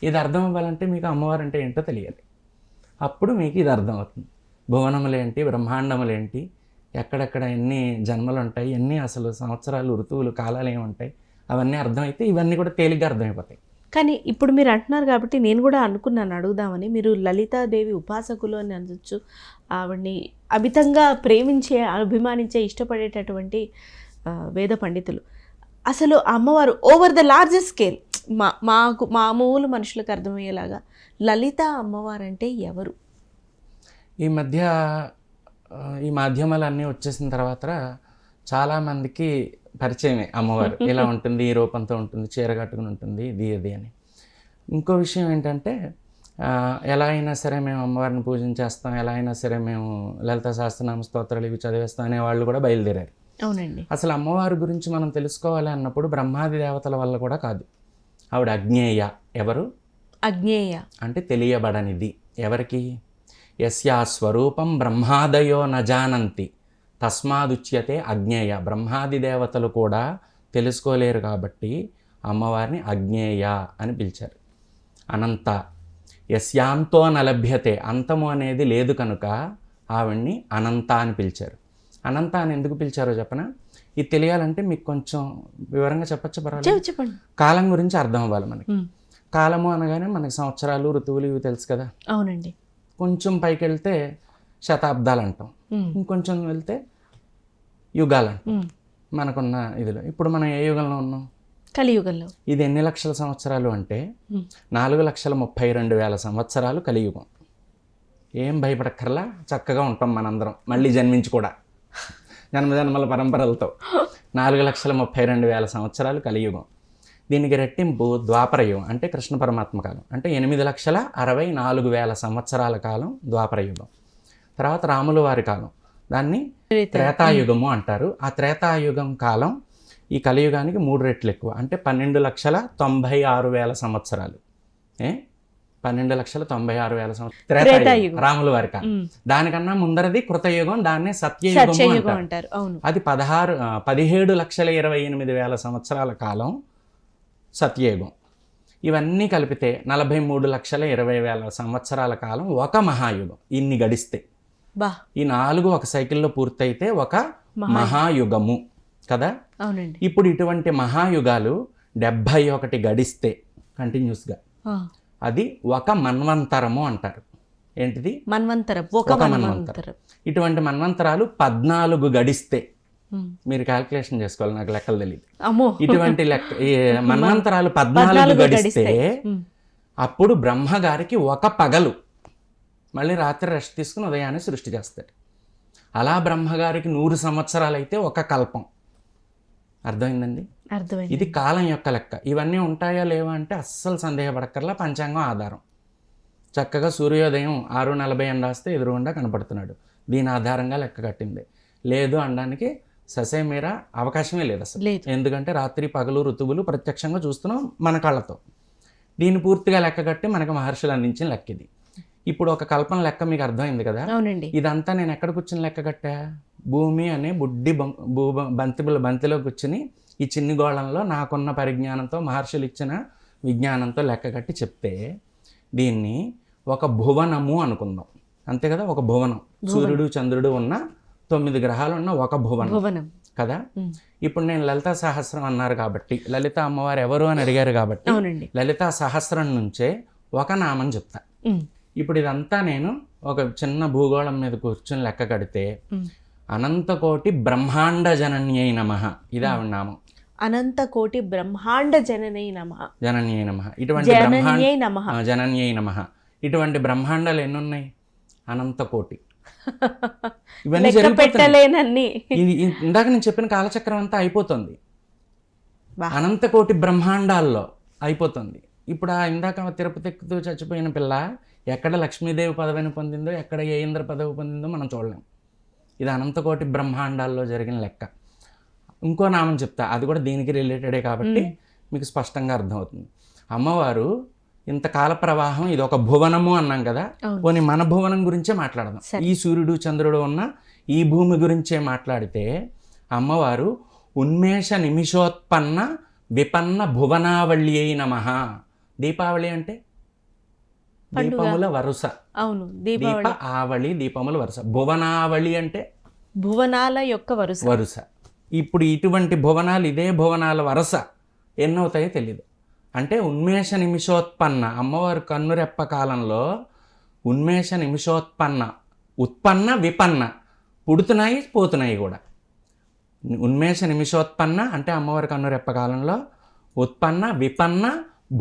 B: ఇది అర్థం అవ్వాలంటే మీకు అమ్మవారు అంటే ఏంటో తెలియాలి. అప్పుడు మీకు ఇది అర్థం అవుతుంది. భువనములేంటి, బ్రహ్మాండములేంటి, ఎక్కడెక్కడ ఎన్ని జన్మలు ఉంటాయి, ఎన్ని అసలు సంవత్సరాలు, ఋతువులు, కాలాలు ఏముంటాయి, అవన్నీ అర్థమైతే ఇవన్నీ కూడా తేలిగ్గా అర్థమైపోతాయి.
A: కానీ ఇప్పుడు మీరు అంటున్నారు కాబట్టి నేను కూడా అనుకున్నాను అడుగుదామని. మీరు లలితాదేవి ఉపాసకులు అని అనొచ్చు, ఆవిడ్ని అమితంగా ప్రేమించే, అభిమానించే, ఇష్టపడేటటువంటి వేద పండితులు. అసలు అమ్మవారు ఓవర్ ద లార్జెస్ట్ స్కేల్ మామూలు మనుషులకు అర్థమయ్యేలాగా లలిత అమ్మవారు అంటే ఎవరు?
B: ఈ మధ్య ఈ మాధ్యమాలన్నీ వచ్చేసిన తర్వాత చాలామందికి పరిచయమే అమ్మవారు. ఇలా ఉంటుంది, ఈ రూపంతో ఉంటుంది, చీర కట్టుకుని ఉంటుంది, ఇది అది అని. ఇంకో విషయం ఏంటంటే ఎలా అయినా సరే మేము అమ్మవారిని పూజించేస్తాం, ఎలా అయినా సరే మేము లలిత సహస్రనామ స్తోత్రాలు ఇవి చదివేస్తాం అనే వాళ్ళు కూడా బయలుదేరారు.
A: అవునండి.
B: అసలు అమ్మవారి గురించి మనం తెలుసుకోవాలి అన్నప్పుడు బ్రహ్మాది దేవతల వల్ల కూడా కాదు. ఆవిడ అజ్ఞేయ. ఎవరు?
A: అజ్ఞేయ
B: అంటే తెలియబడనిది. ఎవరికి? యస్యా స్వరూపం బ్రహ్మాదయో నజానంతి తస్మాదుచ్యతే అజ్ఞేయ. బ్రహ్మాది దేవతలు కూడా తెలుసుకోలేరు కాబట్టి అమ్మవారిని అజ్ఞేయ అని పిలిచారు. అనంత. యస్యాంతో నలభ్యతే, అంతము అనేది లేదు కనుక ఆవిడ్ని అనంత అని పిలిచారు. అనంత అని ఎందుకు పిలిచారో చెప్పనా? ఇది తెలియాలంటే మీకు కొంచెం వివరంగా చెప్పచ్చు, పర్వాలేదు?
A: చెప్పండి.
B: కాలం గురించి అర్థం అవ్వాలి మనకి. కాలము అనగానే మనకి సంవత్సరాలు, ఋతువులు ఇవి తెలుసు కదా.
A: అవునండి.
B: కొంచెం పైకి వెళ్తే శతాబ్దాలు అంటాం, ఇంకొంచెం వెళ్తే యుగాలు అంటాం మనకున్న ఇదిలో. ఇప్పుడు మనం ఏ యుగంలో ఉన్నాం?
A: కలియుగంలో.
B: ఇది ఎన్ని లక్షల సంవత్సరాలు అంటే 4,32,000 సంవత్సరాలు కలియుగం. ఏం భయపడక్కర్లా, చక్కగా ఉంటాం మనందరం మళ్ళీ జన్మించి కూడా, జన్మజన్మల పరంపరలతో. 4,32,000 సంవత్సరాలు కలియుగం. దీనికి రెట్టింపు ద్వాపరయుగం, అంటే కృష్ణ పరమాత్మ కాలం, అంటే 8,64,000 సంవత్సరాల కాలం ద్వాపరయుగం. తర్వాత రాముల వారి కాలం, దాన్ని త్రేతాయుగము అంటారు. ఆ త్రేతాయుగం కాలం ఈ కలియుగానికి 3 రెట్లు ఎక్కువ, అంటే 12,96,000 సంవత్సరాలు. 12,96,000 సంవత్సరాలు త్రేతాయుగం, రాముల వారి కాలం. దానికన్నా ముందరది కృతయుగం, దాన్నే సత్యయుగం అంటారు. అది 17,28,000 సంవత్సరాల కాలం సత్యయుగం. ఇవన్నీ కలిపితే 43,20,000 సంవత్సరాల కాలం ఒక మహాయుగం. ఇన్ని గడిస్తే ఈ 4 ఒక సైకిల్లో పూర్తయితే ఒక మహాయుగము కదా.
A: అవునండి.
B: ఇప్పుడు ఇటువంటి మహాయుగాలు 71 గడిస్తే కంటిన్యూస్గా అది ఒక మన్వంతరము అంటారు. ఏంటిది?
A: మన్వంతరం. ఒక మన్వంతరం.
B: ఇటువంటి మన్వంతరాలు 14 గడిస్తే, మీరు క్యాల్కులేషన్ చేసుకోవాలి, నాకు లెక్కలు తెలియదు. ఇటువంటి మన్వంతరాలు 14 గడిస్తే అప్పుడు బ్రహ్మగారికి ఒక పగలు, మళ్ళీ రాత్రి రెస్ట్ తీసుకుని ఉదయాన్నే సృష్టి చేస్తాడు. అలా బ్రహ్మగారికి 100 సంవత్సరాలు అయితే ఒక కల్పం. అర్థమైందండి?
A: అర్థమైంది.
B: ఇది కాలం యొక్క లెక్క. ఇవన్నీ ఉంటాయా లేవా అంటే అస్సలు సందేహపడక్కర్లా. పంచాంగం ఆధారం. చక్కగా సూర్యోదయం 6:40 అని రాస్తే ఎదురుగుండా కనపడుతున్నాడు. దీని ఆధారంగా లెక్క కట్టింది. లేదు అనడానికి ససేమీరా అవకాశమే లేదు అసలు. ఎందుకంటే రాత్రి పగలు ఋతువులు ప్రత్యక్షంగా చూస్తున్నాం మన కళ్ళతో. దీన్ని పూర్తిగా లెక్క కట్టి మనకు మహర్షులు అందించిన లెక్క ఇది. ఇప్పుడు ఒక కల్పన లెక్క మీకు అర్థమైంది కదా. ఇదంతా నేను ఎక్కడ కూర్చుని లెక్క కట్టా? భూమి అనే బుడ్డి బంతిలో కూర్చుని ఈ చిన్ని గోళంలో నాకున్న పరిజ్ఞానంతో, మహర్షులు ఇచ్చిన విజ్ఞానంతో లెక్క కట్టి చెప్తే దీన్ని ఒక భువనము అనుకుందాం. అంతే కదా, ఒక భువనం. సూర్యుడు చంద్రుడు ఉన్న 9 గ్రహాలు ఉన్న ఒక భువనం కదా. ఇప్పుడు నేను లలితా సహస్రం అన్నారు కాబట్టి, లలిత అమ్మవారు ఎవరు అని అడిగారు కాబట్టి లలితా సహస్రం నుంచే ఒక నామం చెప్తా. ఇప్పుడు ఇదంతా నేను ఒక చిన్న భూగోళం మీద కూర్చొని లెక్క కడితే అనంతకోటి బ్రహ్మాండ జనన్యై నమః, ఇది ఆవిడ నామం.
A: అనంత కోటి బ్రహ్మాండ జననై నమః.
B: జనన్యై నమః. ఇటువంటి
A: జనన్యై నమః.
B: జనన్యై నమః. ఇటువంటి బ్రహ్మాండాలు ఎన్ని ఉన్నాయి? అనంతకోటి. ఇవన్నీ
A: లెక్క
B: జరిగిపోతున్నాయి.
A: పెట్టలేనన్ని.
B: ఇందాక నేను చెప్పిన కాలచక్రం అంతా అయిపోతుంది,
A: వా.
B: అనంతకోటి బ్రహ్మాండాల్లో అయిపోతుంది. ఇప్పుడు ఆ ఇందాక తిరుపతి ఎక్కుతూ చచ్చిపోయిన పిల్ల ఎక్కడ లక్ష్మీదేవి పదవిని పొందిందో, ఎక్కడ ఏ ఇంద్ర పదవి పొందిందో మనం చూడలేం. ఇది అనంతకోటి బ్రహ్మాండాల్లో జరిగిన లెక్క. ఇంకో నామం చెప్తా, అది కూడా దీనికి రిలేటెడే కాబట్టి మీకు స్పష్టంగా అర్థమవుతుంది. అమ్మవారు ఇంత కాల ప్రవాహం, ఇది ఒక భువనము అన్నాం కదా, పోనీ మన భువనం గురించే మాట్లాడదాం. ఈ సూర్యుడు చంద్రుడు ఉన్న ఈ భూమి గురించే మాట్లాడితే అమ్మవారు ఉన్మేష నిమిషోత్పన్న విపన్న భువనావళి అయి నమః. దీపావళి అంటే దీపముల వరుస.
A: అవును,
B: దీప ఆవళి, దీపముల వరుస. భువనావళి అంటే
A: భువనాల యొక్క వరుస.
B: ఇప్పుడు ఇటువంటి భువనాలు, ఇదే భువనాల వరుస ఎన్నవుతాయో తెలియదు. అంటే ఉన్మేష నిమిషోత్పన్న, అమ్మవారు కన్నురెప్ప కాలంలో ఉన్మేష నిమిషోత్పన్న, ఉత్పన్న విపన్న, పుడుతున్నాయి పోతున్నాయి కూడా. ఉన్మేష నిమిషోత్పన్న అంటే అమ్మవారి కన్నురెప్ప కాలంలో, ఉత్పన్న విపన్న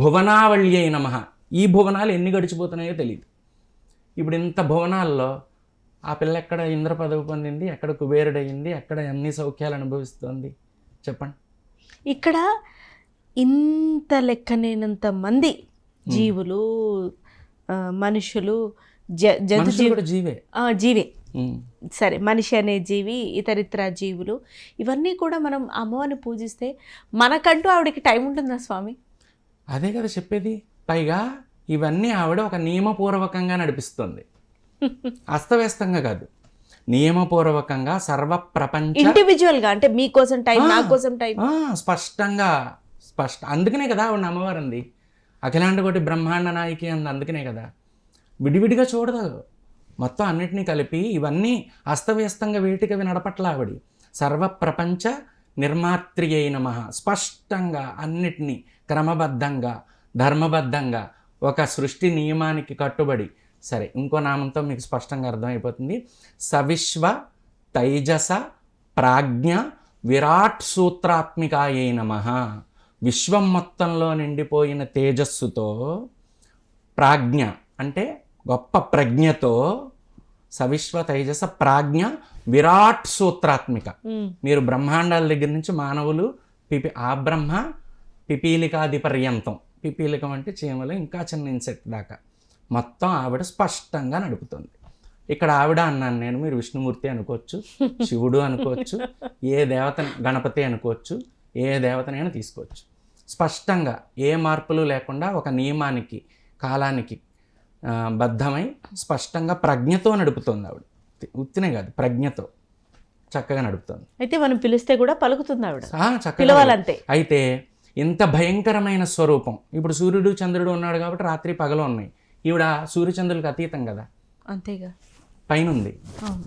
B: భువనావళి అయి నమః. ఈ భువనాలు ఎన్ని గడిచిపోతున్నాయో తెలియదు. ఇప్పుడు ఇంత భువనాల్లో ఆ పిల్ల ఎక్కడ ఇంద్ర పదవి పొందింది, ఎక్కడ కుబేరుడయింది, ఎక్కడ అన్ని సౌఖ్యాలు అనుభవిస్తుంది చెప్పండి.
A: ఇక్కడ ఇంత లెక్కనేనంత మంది జీవులు, మనుషులు,
B: మనుషులు కూడా
A: జీవే సరే, మనిషి అనే జీవి, ఇతరితర జీవులు, ఇవన్నీ కూడా మనం అమ్మవారిని పూజిస్తే మనకంటూ ఆవిడకి టైం ఉంటుందా స్వామి?
B: అదే కదా చెప్పేది. పైగా ఇవన్నీ ఆవిడ ఒక నియమపూర్వకంగా నడిపిస్తుంది, అస్తవ్యస్తంగా కాదు, నియమపూర్వకంగా సర్వ ప్రపంచ
A: ఇండివిజువల్గా. అంటే మీకోసం టైం, నా కోసం టైం,
B: స్పష్టంగా అందుకనే కదా ఆవిడ అమ్మవారు అంది అఖిలాండ కోటి బ్రహ్మాండ నాయకి అంది. అందుకనే కదా, విడివిడిగా చూడదు, మొత్తం అన్నిటినీ కలిపి ఇవన్నీ అస్తవ్యస్తంగా వీటికవి నడపట్ల ఆవిడ. సర్వ ప్రపంచ నిర్మాత్రి అయి నమః. స్పష్టంగా అన్నిటినీ క్రమబద్ధంగా ధర్మబద్ధంగా ఒక సృష్టి నియమానికి కట్టుబడి. సరే, ఇంకో నామంతో మీకు స్పష్టంగా అర్థమైపోతుంది. సవిశ్వ తైజస ప్రాజ్ఞ విరాట్ సూత్రాత్మికాయై నమః. విశ్వం మొత్తంలో నిండిపోయిన తేజస్సుతో, ప్రాజ్ఞ అంటే గొప్ప ప్రజ్ఞతో, సవిశ్వ తైజస ప్రాజ్ఞ విరాట్ సూత్రాత్మిక. మీరు బ్రహ్మాండాల దగ్గర నుంచి మానవులు, ఆ బ్రహ్మ పిపీలికాది పర్యంతం, పిపీలికం అంటే చీమలు, ఇంకా చిన్న ఇన్సెక్ట్ దాకా మొత్తం ఆవిడ స్పష్టంగా నడుపుతుంది. ఇక్కడ ఆవిడ అన్నాను నేను, మీరు విష్ణుమూర్తి అనుకోవచ్చు, శివుడు అనుకోవచ్చు, ఏ దేవతని, గణపతి అనుకోవచ్చు, ఏ దేవతనైనా తీసుకోవచ్చు. స్పష్టంగా ఏ మార్పులు లేకుండా ఒక నియమానికి, కాలానికి బద్ధమై స్పష్టంగా ప్రజ్ఞతో నడుపుతుంది ఆవిడ. ఉత్తినే కాదు, ప్రజ్ఞతో చక్కగా నడుపుతుంది.
A: అయితే మనం పిలిస్తే కూడా పలుకుతుంది ఆవిడ,
B: చక్కగా
A: పిలవాలంతే.
B: అయితే ఇంత భయంకరమైన స్వరూపం, ఇప్పుడు సూర్యుడు చంద్రుడు ఉన్నాడు కాబట్టి రాత్రి పగలు ఉన్నాయి. ఈవిడ సూర్యచంద్రులకు అతీతం కదా,
A: అంతేగా,
B: పైన ఉంది.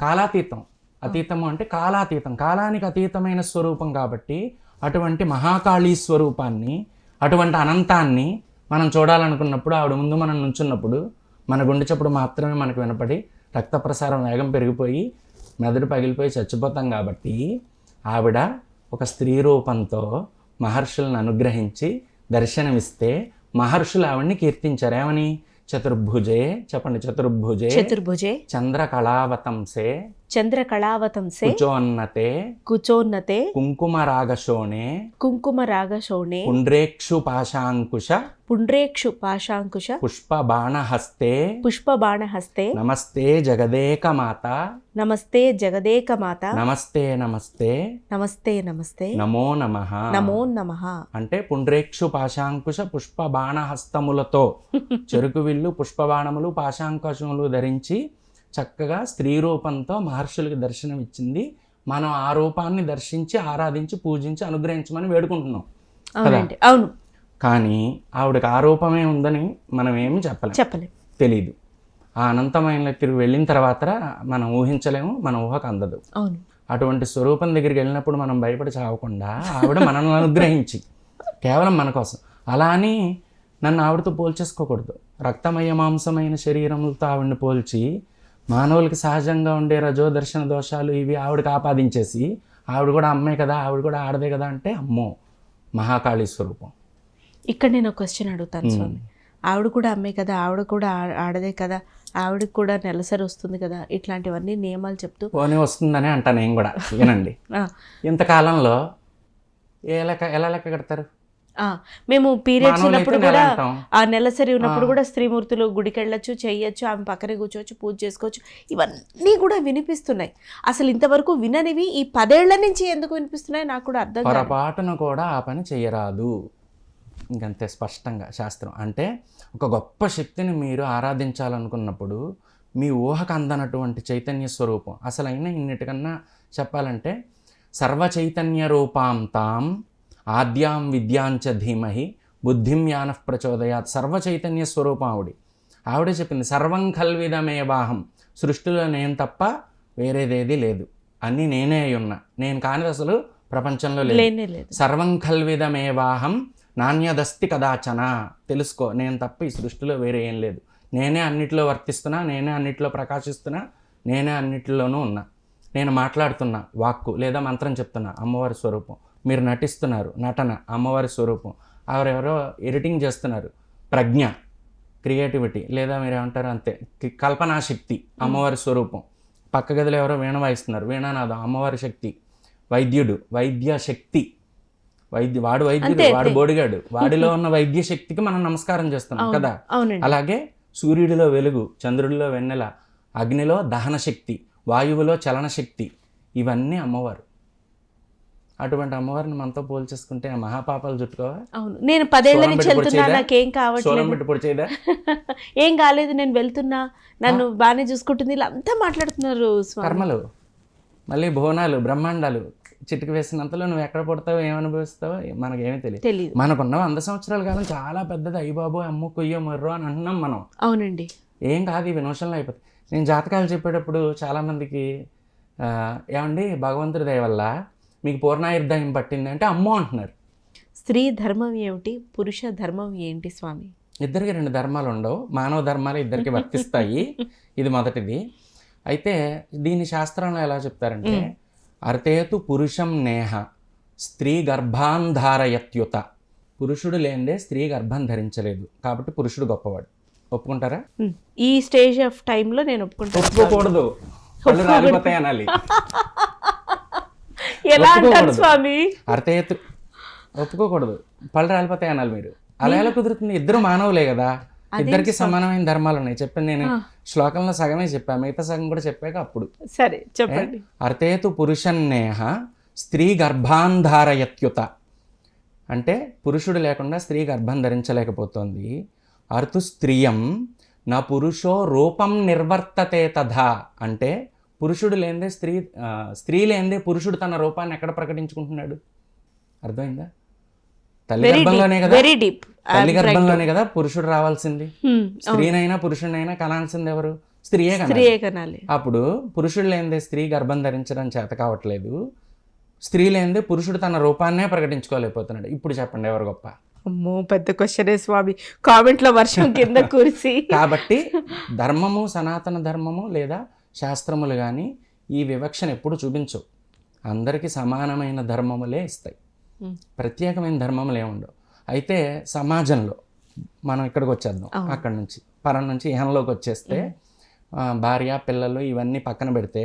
B: కాలాతీతం, అతీతము అంటే కాలాతీతం, కాలానికి అతీతమైన స్వరూపం కాబట్టి అటువంటి మహాకాళీ స్వరూపాన్ని, అటువంటి అనంతాన్ని మనం చూడాలనుకున్నప్పుడు, ఆవిడ ముందు మనం నుంచున్నప్పుడు మన గుండె చప్పుడు మాత్రమే మనకు వినపడి రక్త ప్రసారం వేగం పెరిగిపోయి మెదడు పగిలిపోయి చచ్చిపోతాం. కాబట్టి ఆవిడ ఒక స్త్రీ రూపంతో మహర్షులను అనుగ్రహించి దర్శనమిస్తే మహర్షులు ఆవిడ్ని కీర్తించారు. ఏమని? చతుర్భుజే, చెప్పండి, చతుర్భుజే చంద్రకళావతంసే కుచోన్నతే కుంకుమరాగశోణే పుండ్రేక్షు పాశాంకుశ పుష్పబాణహస్తే నమస్తే జగదేకమాత నమస్తే నమో నమః అంటే పుండ్రేక్షు పాశాంకుశ పుష్పబాణహస్తములతో చెరుకు విల్లు, పుష్పబాణములు, పాశాంకుశములు ధరించి చక్కగా స్త్రీ రూపంతో మహర్షులకి దర్శనం ఇచ్చింది. మనం ఆ రూపాన్ని దర్శించి, ఆరాధించి, పూజించి అనుగ్రహించమని వేడుకుంటున్నాం.
A: అవును.
B: కానీ ఆవిడకి ఆ రూపమే ఉందని మనం ఏమి చెప్పలేం, తెలీదు. ఆ అనంతమైన తిరిగి వెళ్ళిన తర్వాత మనం ఊహించలేము, మన ఊహకు అందదు.
A: అవును.
B: అటువంటి స్వరూపం దగ్గరికి వెళ్ళినప్పుడు మనం భయపడి చావకుండా ఆవిడ మనల్ని అనుగ్రహించి కేవలం మన కోసం. అలా అని నన్ను ఆవిడతో పోల్చేసుకోకూడదు. రక్తమయ మాంసమైన శరీరములతో ఆవిడని పోల్చి మానవులకి సహజంగా ఉండే రజోదర్శన దోషాలు ఇవి ఆవిడకి ఆపాదించేసి ఆవిడ కూడా అమ్మే కదా, ఆవిడ కూడా ఆడదే కదా అంటే అమ్మో మహాకాళీ స్వరూపం.
A: ఇక్కడ నేను ఒక క్వశ్చన్ అడుగుతాను స్వామి. ఆవిడ కూడా అమ్మే కదా, ఆవిడ కూడా ఆడదే కదా, ఆవిడకి కూడా నెలసరి వస్తుంది కదా, ఇట్లాంటివన్నీ నియమాలు చెప్తూ
B: పోనీ వస్తుందని అంటా నేను కూడా. వినండి, ఇంతకాలంలో ఎలా లెక్క కడతారు?
A: మేము పీరియడ్స్
B: మానవులైతే
A: ఉన్నప్పుడు
B: నెల
A: కూడా
B: అంటాం.
A: ఆ నెలసరి ఉన్నప్పుడు కూడా స్త్రీమూర్తులు గుడికి వెళ్ళొచ్చు, చెయ్యొచ్చు, ఆమె పక్కనే కూర్చోవచ్చు, పూజ చేసుకోవచ్చు, ఇవన్నీ కూడా వినిపిస్తున్నాయి. అసలు ఇంతవరకు విననివి ఈ 10 ఏళ్ల నుంచి ఎందుకు వినిపిస్తున్నాయి నాకు కూడా అర్థం కాదు.
B: పొరపాటున కూడా ఆ పని చెయ్యరాదు. ఇంకంతే స్పష్టంగా శాస్త్రం. అంటే ఒక గొప్ప శక్తిని మీరు ఆరాధించాలనుకున్నప్పుడు మీ ఊహకు అందనటువంటి చైతన్య స్వరూపం అసలైన ఇన్నిటికన్నా చెప్పాలంటే సర్వచైతన్య రూపాం తాం ఆద్యాం విద్యాంచ ధీమహి బుద్ధిం యానః ప్రచోదయాత్. సర్వచైతన్య స్వరూపం ఆవిడే చెప్పింది. సర్వం కల్విదమేవాహం, సృష్టిలో నేను తప్ప వేరేదేది లేదు, అన్నీ నేనే అయి ఉన్నా, నేను కానిది అసలు ప్రపంచంలో లేదు. సర్వం కల్విదమేవాహం నాణ్యదస్తి కదాచన. తెలుసుకో, నేను తప్ప ఈ సృష్టిలో వేరే ఏం లేదు, నేనే అన్నిటిలో వర్తిస్తున్నా, నేనే అన్నిటిలో ప్రకాశిస్తున్నా, నేనే అన్నిటిలోనూ ఉన్నా. నేను మాట్లాడుతున్నా వాక్కు లేదా మంత్రం చెప్తున్నా అమ్మవారి స్వరూపం. మీరు నటిస్తున్నారు నటన అమ్మవారి స్వరూపం. ఎవరెవరో ఎడిటింగ్ చేస్తున్నారు ప్రజ్ఞ క్రియేటివిటీ లేదా మీరు ఏమంటారు అంతే కల్పనాశక్తి అమ్మవారి స్వరూపం. పక్క గదిలో ఎవరో వీణ వాయిస్తున్నారు వీణానాదం అమ్మవారి శక్తి. వైద్యుడు వైద్య శక్తి, వాడు వైద్యుడు, వాడు బోడిగాడు, వాడిలో ఉన్న వైద్య శక్తికి మనం నమస్కారం చేస్తున్నాం కదా. అలాగే సూర్యుడిలో వెలుగు, చంద్రుడిలో వెన్నెల, అగ్నిలో దహన శక్తి, వాయువులో చలన శక్తి, ఇవన్నీ అమ్మవారు. అటువంటి అమ్మవారిని మనతో పోల్చేసుకుంటే ఆ మహాపాపాలు చుట్టుకోవా?
A: అవును, నేను 10 ఏళ్ల నుంచి వెళ్తున్నా, నాకేం కావట్లేదు, ఏం కాలేదు, నేను వెళ్తున్నా, నన్ను బాగానే చూసుకుంటుంది, ఇలా అంతా మాట్లాడుతున్నారు.
B: కర్మలు, మళ్ళీ భువనాలు, బ్రహ్మాండాలు, చిటికి వేసినంతలో నువ్వు ఎక్కడ పడతావో ఏమనుభవిస్తావో మనకేమీ తెలియదు. మనకున్న 100 సంవత్సరాల కాలం చాలా పెద్దది. అయ్యి బాబు అమ్ము కొయ్యో మర్రో అని అంటున్నాం మనం.
A: అవునండి,
B: ఏం కాదు, ఇవి నిమిషంలో అయిపోతాయి. నేను జాతకాలు చెప్పేటప్పుడు చాలామందికి ఏమండి భగవంతుడి దయ వల్ల మీకు పూర్ణాయుర్దాయం పట్టింది అంటే అమ్మో అంటున్నారు.
A: స్త్రీ ధర్మం ఏమిటి, పురుష ధర్మం ఏంటి స్వామి?
B: ఇద్దరికి 2 ధర్మాలు ఉండవు, మానవ ధర్మాలు ఇద్దరికి వర్తిస్తాయి. ఇది మొదటిది. అయితే దీని శాస్త్రంలో ఎలా చెప్తారంటే అర్తేతు పురుషం నేహ స్త్రీ గర్భాంధారయత్యుత. పురుషుడు లేనిదే స్త్రీ గర్భం ధరించలేదు కాబట్టి పురుషుడు గొప్పవాడు. ఒప్పుకుంటారా?
A: ఈ స్టేజ్ ఆఫ్ టైంలో నేను
B: ఒప్పుకోకూడదు, కళ్ళు రాలిపోతాయి అనాలి.
A: ఎలా అంటారు స్వామి?
B: అర్తేతు ఒప్పుకోకూడదు, పళ్ళు రాలిపోతాయి అనాలి. మీరు అలా ఎలా కుదురుతుంది? ఇద్దరు మానవులే కదా, ఇద్దరికి సమానమైన ధర్మాలు ఉన్నాయి. చెప్పండి, నేను శ్లోకంలో సగమే చెప్పా, మిగతా సగం కూడా చెప్పాక అప్పుడు
A: సరే చెప్పండి.
B: అర్తేతు పురుషన్నేహ స్త్రీ గర్భాంధారయత్యుత అంటే పురుషుడు లేకుండా స్త్రీ గర్భం ధరించలేకపోతుంది. అర్తు స్త్రియం నా పురుషో రూపం నిర్వర్తతే తథా అంటే పురుషుడు లేనిదే స్త్రీ లేనిదే పురుషుడు తన రూపాన్ని ఎక్కడ ప్రకటించుకుంటున్నాడు? అర్థమైందా? తల్లి గర్భంలోనే కదా, తల్లి గర్భంలోనే కదా పురుషుడు రావాల్సింది. స్త్రీనైనా పురుషుడినైనా కనాల్సింది ఎవరు? స్త్రీయే కనాలి. అప్పుడు పురుషుడు లేనిదే స్త్రీ గర్భం ధరించడం చేత కావట్లేదు, స్త్రీ లేనిదే పురుషుడు తన రూపాన్నే ప్రకటించుకోలేకపోతున్నాడు. ఇప్పుడు చెప్పండి ఎవరు గొప్ప?
A: అమ్మో పెద్ద క్వశ్చనే స్వామి, కామెంట్లో వర్షం కింద కురిసి.
B: కాబట్టి ధర్మము, సనాతన ధర్మము లేదా శాస్త్రములు కానీ ఈ వివక్షను ఎప్పుడు చూపించవు. అందరికీ సమానమైన ధర్మములే ఇస్తాయి, ప్రత్యేకమైన ధర్మములు ఏముండవు. అయితే సమాజంలో మనం ఇక్కడికి వచ్చేద్దాం, అక్కడి నుంచి పరం నుంచి ఇహంలోకి వచ్చేస్తే భార్య పిల్లలు ఇవన్నీ పక్కన పెడితే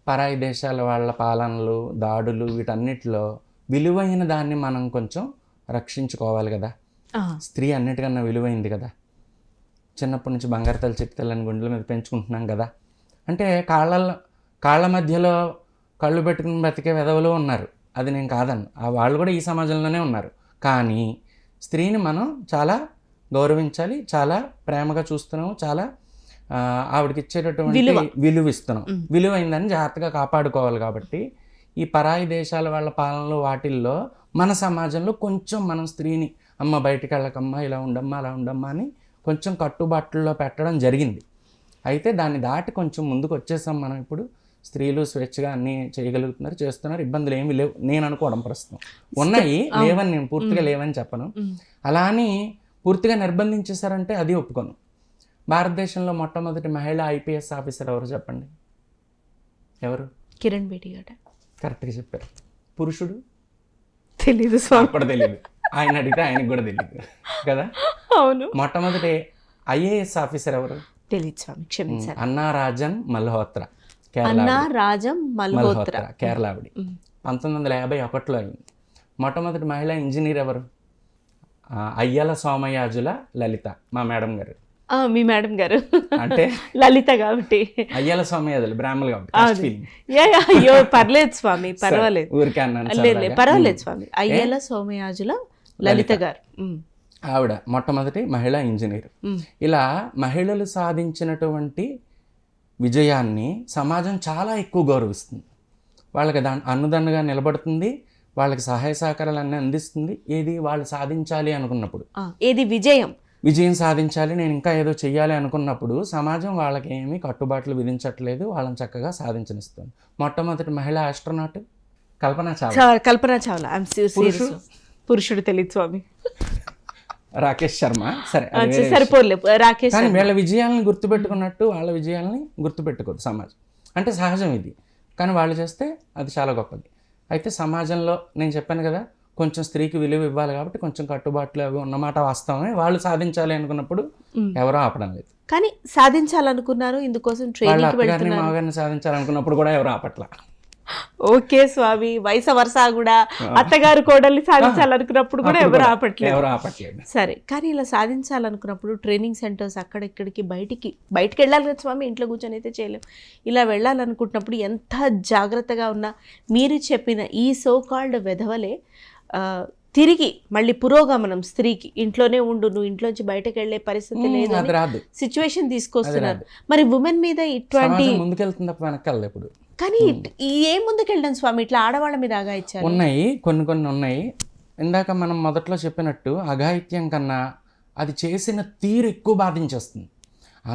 B: పరాయి దేశాల వాళ్ళ పాలనలు, దాడులు, వీటన్నిటిలో విలువైన దాన్ని మనం కొంచెం రక్షించుకోవాలి కదా. స్త్రీ అన్నిటికన్నా విలువైంది కదా. చిన్నప్పటి నుంచి బంగారు తల్లి చిత్తలని గుండెల మీద పెంచుకుంటున్నాం కదా. అంటే కాళ్ళ మధ్యలో కళ్ళు పెట్టుకుని బతికే వెధవలు ఉన్నారు, అది నేను కాదను, వాళ్ళు కూడా ఈ సమాజంలోనే ఉన్నారు. కానీ స్త్రీని మనం చాలా గౌరవించాలి, చాలా ప్రేమగా చూస్తున్నాము, చాలా ఆవిడకి ఇచ్చేటటువంటి విలువ ఇస్తున్నాం. విలువైందని జాగ్రత్తగా కాపాడుకోవాలి. కాబట్టి ఈ పరాయి దేశాల వాళ్ళ పాలనలో వాటిల్లో మన సమాజంలో కొంచెం మనం స్త్రీని అమ్మ బయటికి వెళ్ళకమ్మా, ఇలా ఉండమ్మా, అలా ఉండమ్మా అని కొంచెం కట్టుబాట్లలో పెట్టడం జరిగింది. అయితే దాన్ని దాటి కొంచెం ముందుకు వచ్చేసాం మనం. ఇప్పుడు స్త్రీలు స్వేచ్ఛగా అన్నీ చేయగలుగుతున్నారు, చేస్తున్నారు, ఇబ్బందులు ఏమీ లేవు నేను అనుకోవడం. ప్రస్తుతం ఉన్నాయి, లేవని నేను పూర్తిగా లేవని చెప్పను. అలా అని పూర్తిగా నిర్బంధించేశారంటే అది ఒప్పుకోను. భారతదేశంలో మొట్టమొదటి మహిళా ఐపీఎస్ ఆఫీసర్ ఎవరు చెప్పండి? ఎవరు?
A: కిరణ్ బేడి గారు.
B: కరెక్ట్గా చెప్పారు. పురుషుడు?
A: తెలీదు స్వామి.
B: కూడా తెలియదు. ఆయన అడిగితే ఆయనకు కూడా తెలియదు కదా.
A: అవును.
B: మొట్టమొదటి ఐఏఎస్ ఆఫీసర్ ఎవరు?
A: తెలీదు స్వామి, క్షమించారు.
B: అన్నా రాజన్ మల్హోత్రా,
A: అన్నా రాజం మల్హోత్రా,
B: కేరళ ఆవిడ. 1951లో అయింది. మొట్టమొదటి మహిళా ఇంజనీర్ ఎవరు? అయ్యల సోమయాజుల లలిత, మా మేడం గారు.
A: మీ మేడం గారు
B: అంటే
A: లలిత కాబట్టి.
B: అయ్యల సోమయాజులు బ్రాహ్మణులు కాబట్టి.
A: అయ్యో పర్లేదు స్వామి, పర్వాలేదు.
B: ఊరికే అన్నాను.
A: పర్వాలేదు స్వామి. అయ్యల సోమయాజుల లలిత గారు
B: ఆవిడ మొట్టమొదటి మహిళా ఇంజనీర్. ఇలా మహిళలు సాధించినటువంటి విజయాన్ని సమాజం చాలా ఎక్కువ గౌరవిస్తుంది. వాళ్ళకి అన్నుదన్నుగా నిలబడుతుంది, వాళ్ళకి సహాయ సహకారాలు అన్నీ అందిస్తుంది. ఏది వాళ్ళు సాధించాలి అనుకున్నప్పుడు,
A: ఏది విజయం
B: సాధించాలి, నేను ఇంకా ఏదో చెయ్యాలి అనుకున్నప్పుడు సమాజం వాళ్ళకి ఏమీ కట్టుబాట్లు విధించట్లేదు, వాళ్ళని చక్కగా సాధించనిస్తుంది. మొట్టమొదటి మహిళా ఆస్ట్రోనాట్
A: కల్పన చావ్లా. పురుషుడు తెలియదు స్వామి.
B: రాకేష్ శర్మ.
A: సరిపోలే రాకేష్.
B: కానీ వీళ్ళ విజయాలను గుర్తుపెట్టుకున్నట్టు వాళ్ళ విజయాలని గుర్తుపెట్టుకోదు సమాజం. అంటే సహజం ఇది, కానీ వాళ్ళు చేస్తే అది చాలా గొప్పది. అయితే సమాజంలో నేను చెప్పాను కదా, కొంచెం స్త్రీకి విలువ ఇవ్వాలి కాబట్టి కొంచెం కట్టుబాట్లు అవి ఉన్నమాట వాస్తవమే. వాళ్ళు సాధించాలి అనుకున్నప్పుడు ఎవరో ఆపడం లేదు.
A: కానీ సాధించాలనుకున్నారు, ఇందుకోసం ట్రైనింగ్
B: వెళ్తున్నారు. మాగారిని సాధించాలనుకున్నప్పుడు కూడా ఎవరు ఆపట్ల.
A: ఓకే స్వామి. వయసు వరుస కూడా అత్తగారు కోడల్ని సాధించాలనుకున్నప్పుడు కూడా ఎవరు ఆపట్లేదు. సరే, కానీ ఇలా సాధించాలనుకున్నప్పుడు ట్రైనింగ్ సెంటర్స్ అక్కడిక్కడికి బయటికి వెళ్ళాలి కదా స్వామి, ఇంట్లో కూర్చొని అయితే చేయలేం. ఇలా వెళ్ళాలనుకుంటున్నప్పుడు ఎంత జాగ్రత్తగా ఉన్నా మీరు చెప్పిన ఈ సో కాల్డ్ వెధవలే తిరిగి మళ్ళీ పురోగమనం స్త్రీకి, ఇంట్లోనే ఉండు, నువ్వు ఇంట్లోంచి బయటకు వెళ్ళే పరిస్థితి లేదు, సిచ్యువేషన్ తీసుకొస్తున్నారు. మరి ఉమెన్ మీద ఇటువంటి
B: ముందుకెళ్తుంది తప్ప వెనకాల ఇప్పుడు.
A: కానీ ఏం ముందుకెళ్ళడం స్వామి, ఇట్లా ఆడవాళ్ళ మీద అఘాయిత్యాలు
B: ఉన్నాయి, కొన్ని ఉన్నాయి. ఇందాక మనం మొదట్లో చెప్పినట్టు అఘాయిత్యం కన్నా అది చేసిన తీరు ఎక్కువ బాధించేస్తుంది.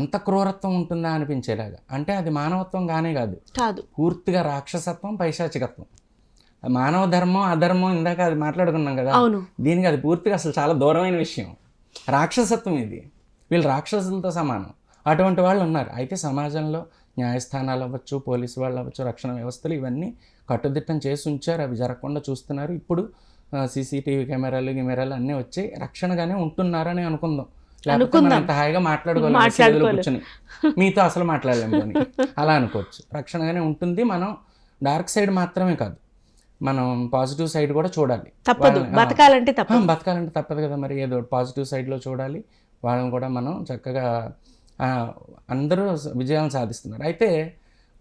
B: అంత క్రూరత్వం ఉంటుందా అనిపించేలాగా. అంటే అది మానవత్వం కాదు, పూర్తిగా రాక్షసత్వం, పైశాచికత్వం. మానవ ధర్మం అధర్మం ఇందాక అది మాట్లాడుకున్నాం కదా, దీనికి అది పూర్తిగా అసలు చాలా దూరమైన విషయం. రాక్షసత్వం ఇది. వీళ్ళు రాక్షసులతో సమానం. అటువంటి వాళ్ళు ఉన్నారు. అయితే సమాజంలో న్యాయస్థానాలు అవ్వచ్చు, పోలీసు వాళ్ళు అవ్వచ్చు, రక్షణ వ్యవస్థలు ఇవన్నీ కట్టుదిట్టం చేసి ఉంచారు. అవి జరగకుండా చూస్తున్నారు. ఇప్పుడు సీసీటీవీ కెమెరాలు అన్నీ వచ్చి రక్షణగానే ఉంటున్నారని అనుకుందాం. లేకపోతే అంత హాయిగా మాట్లాడుకోవాలి కూర్చొని, మీతో అసలు మాట్లాడలేము అని అలా అనుకోవచ్చు. రక్షణగానే ఉంటుంది. మనం డార్క్ సైడ్ మాత్రమే కాదు, మనం పాజిటివ్ సైడ్ కూడా చూడాలి.
A: బతకాలంటే
B: తప్పదు కదా మరి. ఏదో పాజిటివ్ సైడ్లో చూడాలి. వాళ్ళని కూడా మనం చక్కగా అందరూ విజయాలను సాధిస్తున్నారు. అయితే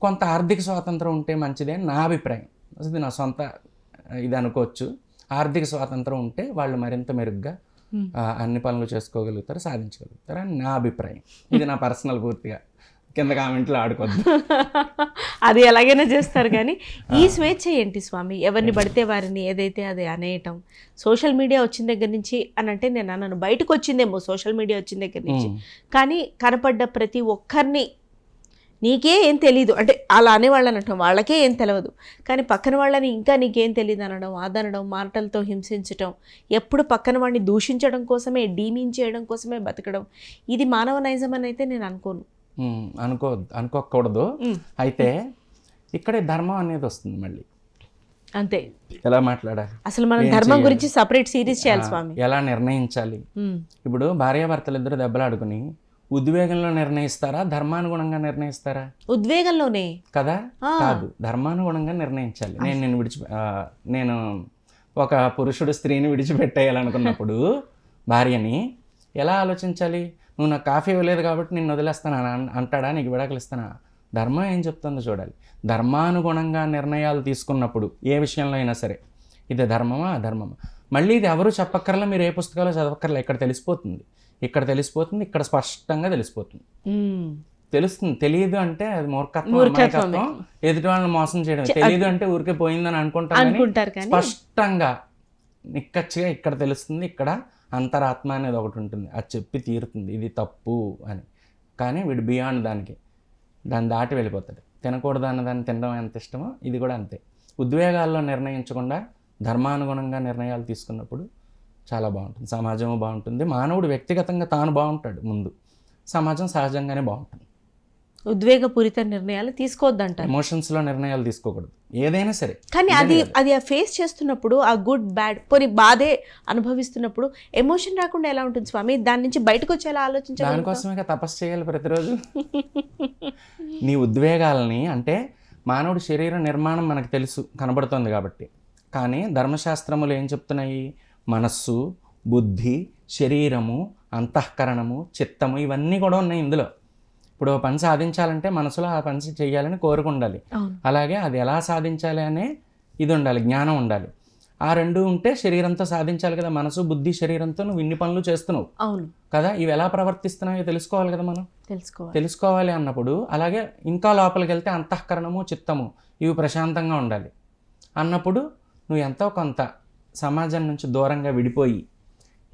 B: కొంత ఆర్థిక స్వాతంత్రం ఉంటే మంచిదే అని నా అభిప్రాయం. ఇది నా సొంత ఇది అనుకోవచ్చు. ఆర్థిక స్వాతంత్రం ఉంటే వాళ్ళు మరింత మెరుగ్గా అన్ని పనులు చేసుకోగలుగుతారు, సాధించగలుగుతారు అని నా అభిప్రాయం. ఇది నా పర్సనల్, పూర్తిగా కింద కామెంట్లో ఆడుకోవద్దు.
A: అది ఎలాగైనా చేస్తారు. కానీ ఈ స్వేచ్ఛ ఏంటి స్వామి? ఎవరిని పడితే వారిని ఏదైతే అది అనేయటం, సోషల్ మీడియా వచ్చిన దగ్గర నుంచి అని అంటే నేను అన్నాను, బయటకు వచ్చిందేమో సోషల్ మీడియా వచ్చిన దగ్గర నుంచి, కానీ కనపడ్డ ప్రతి ఒక్కరిని నీకే ఏం తెలీదు అంటే అలా అనేవాళ్ళని అనటం, వాళ్ళకే ఏం తెలియదు, కానీ పక్కన వాళ్ళని ఇంకా నీకేం తెలియదు అనడం, ఆదనడం, మాటలతో హింసించడం, ఎప్పుడు పక్కన వాడిని దూషించడం కోసమే, డీమీన్ చేయడం కోసమే బతకడం, ఇది మానవ నైజం అని అయితే నేను
B: అనుకోకూడదు. అయితే ఇక్కడే ధర్మం అనేది వస్తుంది మళ్ళీ.
A: అంతే,
B: ఎలా మాట్లాడాలి,
A: అసలు మనం ధర్మం గురించి సపరేట్ సిరీస్ చేయాలి స్వామి.
B: ఎలా నిర్ణయించాలి? ఇప్పుడు భార్యాభర్తలు ఇద్దరు దెబ్బలాడుకుని ఉద్వేగంలో నిర్ణయిస్తారా, ధర్మానుగుణంగా నిర్ణయిస్తారా?
A: ఉద్వేగంలోనే
B: కదా, కాదు, ధర్మానుగుణంగా నిర్ణయించాలి. నేను ఒక పురుషుడు స్త్రీని విడిచిపెట్టేయాలనుకున్నప్పుడు భార్యని ఎలా ఆలోచించాలి? నువ్వు నాకు కాఫీ ఇవ్వలేదు కాబట్టి నేను వదిలేస్తాను అంటాడా, నీకు విడాకులు ఇస్తానా? ధర్మం ఏం చెప్తుందో చూడాలి. ధర్మానుగుణంగా నిర్ణయాలు తీసుకున్నప్పుడు ఏ విషయంలో అయినా సరే, ఇది ధర్మమా అధర్మమా, మళ్ళీ ఇది ఎవరు చెప్పక్కర్లా, మీరు ఏ పుస్తకాలు చదవక్కర్లా, ఇక్కడ తెలిసిపోతుంది, ఇక్కడ స్పష్టంగా తెలిసిపోతుంది. తెలుస్తుంది. తెలియదు అంటే అది మూర్ఖత్వం, ఎదుటి వాళ్ళని మోసం చేయడం. తెలియదు అంటే ఊరికే పోయిందని అనుకుంటారు. స్పష్టంగా నిక్కచ్చిగా ఇక్కడ తెలుస్తుంది. ఇక్కడ అంతరాత్మ అనేది ఒకటి ఉంటుంది, అది చెప్పి తీరుతుంది ఇది తప్పు అని. కానీ వీడు బియాండ్ దాన్ని దాటి వెళ్ళిపోతాడు. తినకూడదు అన్న దాన్ని తినడం ఎంత ఇష్టమో ఇది కూడా అంతే. ఉద్వేగాల్లో నిర్ణయించకుండా ధర్మానుగుణంగా నిర్ణయాలు తీసుకున్నప్పుడు చాలా బాగుంటుంది, సమాజము బాగుంటుంది, మానవుడు వ్యక్తిగతంగా తాను బాగుంటాడు ముందు. సమాజం సహజంగానే బాగుంటుంది.
A: ఉద్వేగపూరిత నిర్ణయాలు తీసుకోవద్దంటారు.
B: ఎమోషన్స్లో నిర్ణయాలు తీసుకోకూడదు ఏదైనా సరే.
A: కానీ అది ఫేస్ చేస్తున్నప్పుడు ఆ గుడ్ బ్యాడ్ పోనీ బాధే అనుభవిస్తున్నప్పుడు ఎమోషన్ రాకుండా ఎలా ఉంటుంది స్వామి? దాని నుంచి బయటకు వచ్చేలా ఆలోచించాలి.
B: దానికోసమే తపస్సు చేయాలి ప్రతిరోజు. నీ ఉద్వేగాలని, అంటే మానవుడి శరీర నిర్మాణం మనకు తెలుసు, కనబడుతుంది కాబట్టి. కానీ ధర్మశాస్త్రములు ఏం చెప్తున్నాయి? మనస్సు, బుద్ధి, శరీరము, అంతఃకరణము, చిత్తము ఇవన్నీ కూడా ఉన్నాయి ఇందులో. ఇప్పుడు పని సాధించాలంటే మనసులో ఆ పని చేయాలని కోరుకుండాలి. అలాగే అది ఎలా సాధించాలి అనే ఇది ఉండాలి, జ్ఞానం ఉండాలి. ఆ రెండు ఉంటే శరీరంతో సాధించాలి కదా. మనసు, బుద్ధి, శరీరంతో నువ్వు ఇన్ని పనులు చేస్తున్నావు కదా, ఇవి ఎలా ప్రవర్తిస్తున్నాయో తెలుసుకోవాలి కదా మనం. తెలుసుకోవాలి అన్నప్పుడు అలాగే ఇంకా లోపలికి వెళ్తే అంతఃకరణము, చిత్తము ఇవి ప్రశాంతంగా ఉండాలి అన్నప్పుడు నువ్వు ఎంతో కొంత సమాజం నుంచి దూరంగా విడిపోయి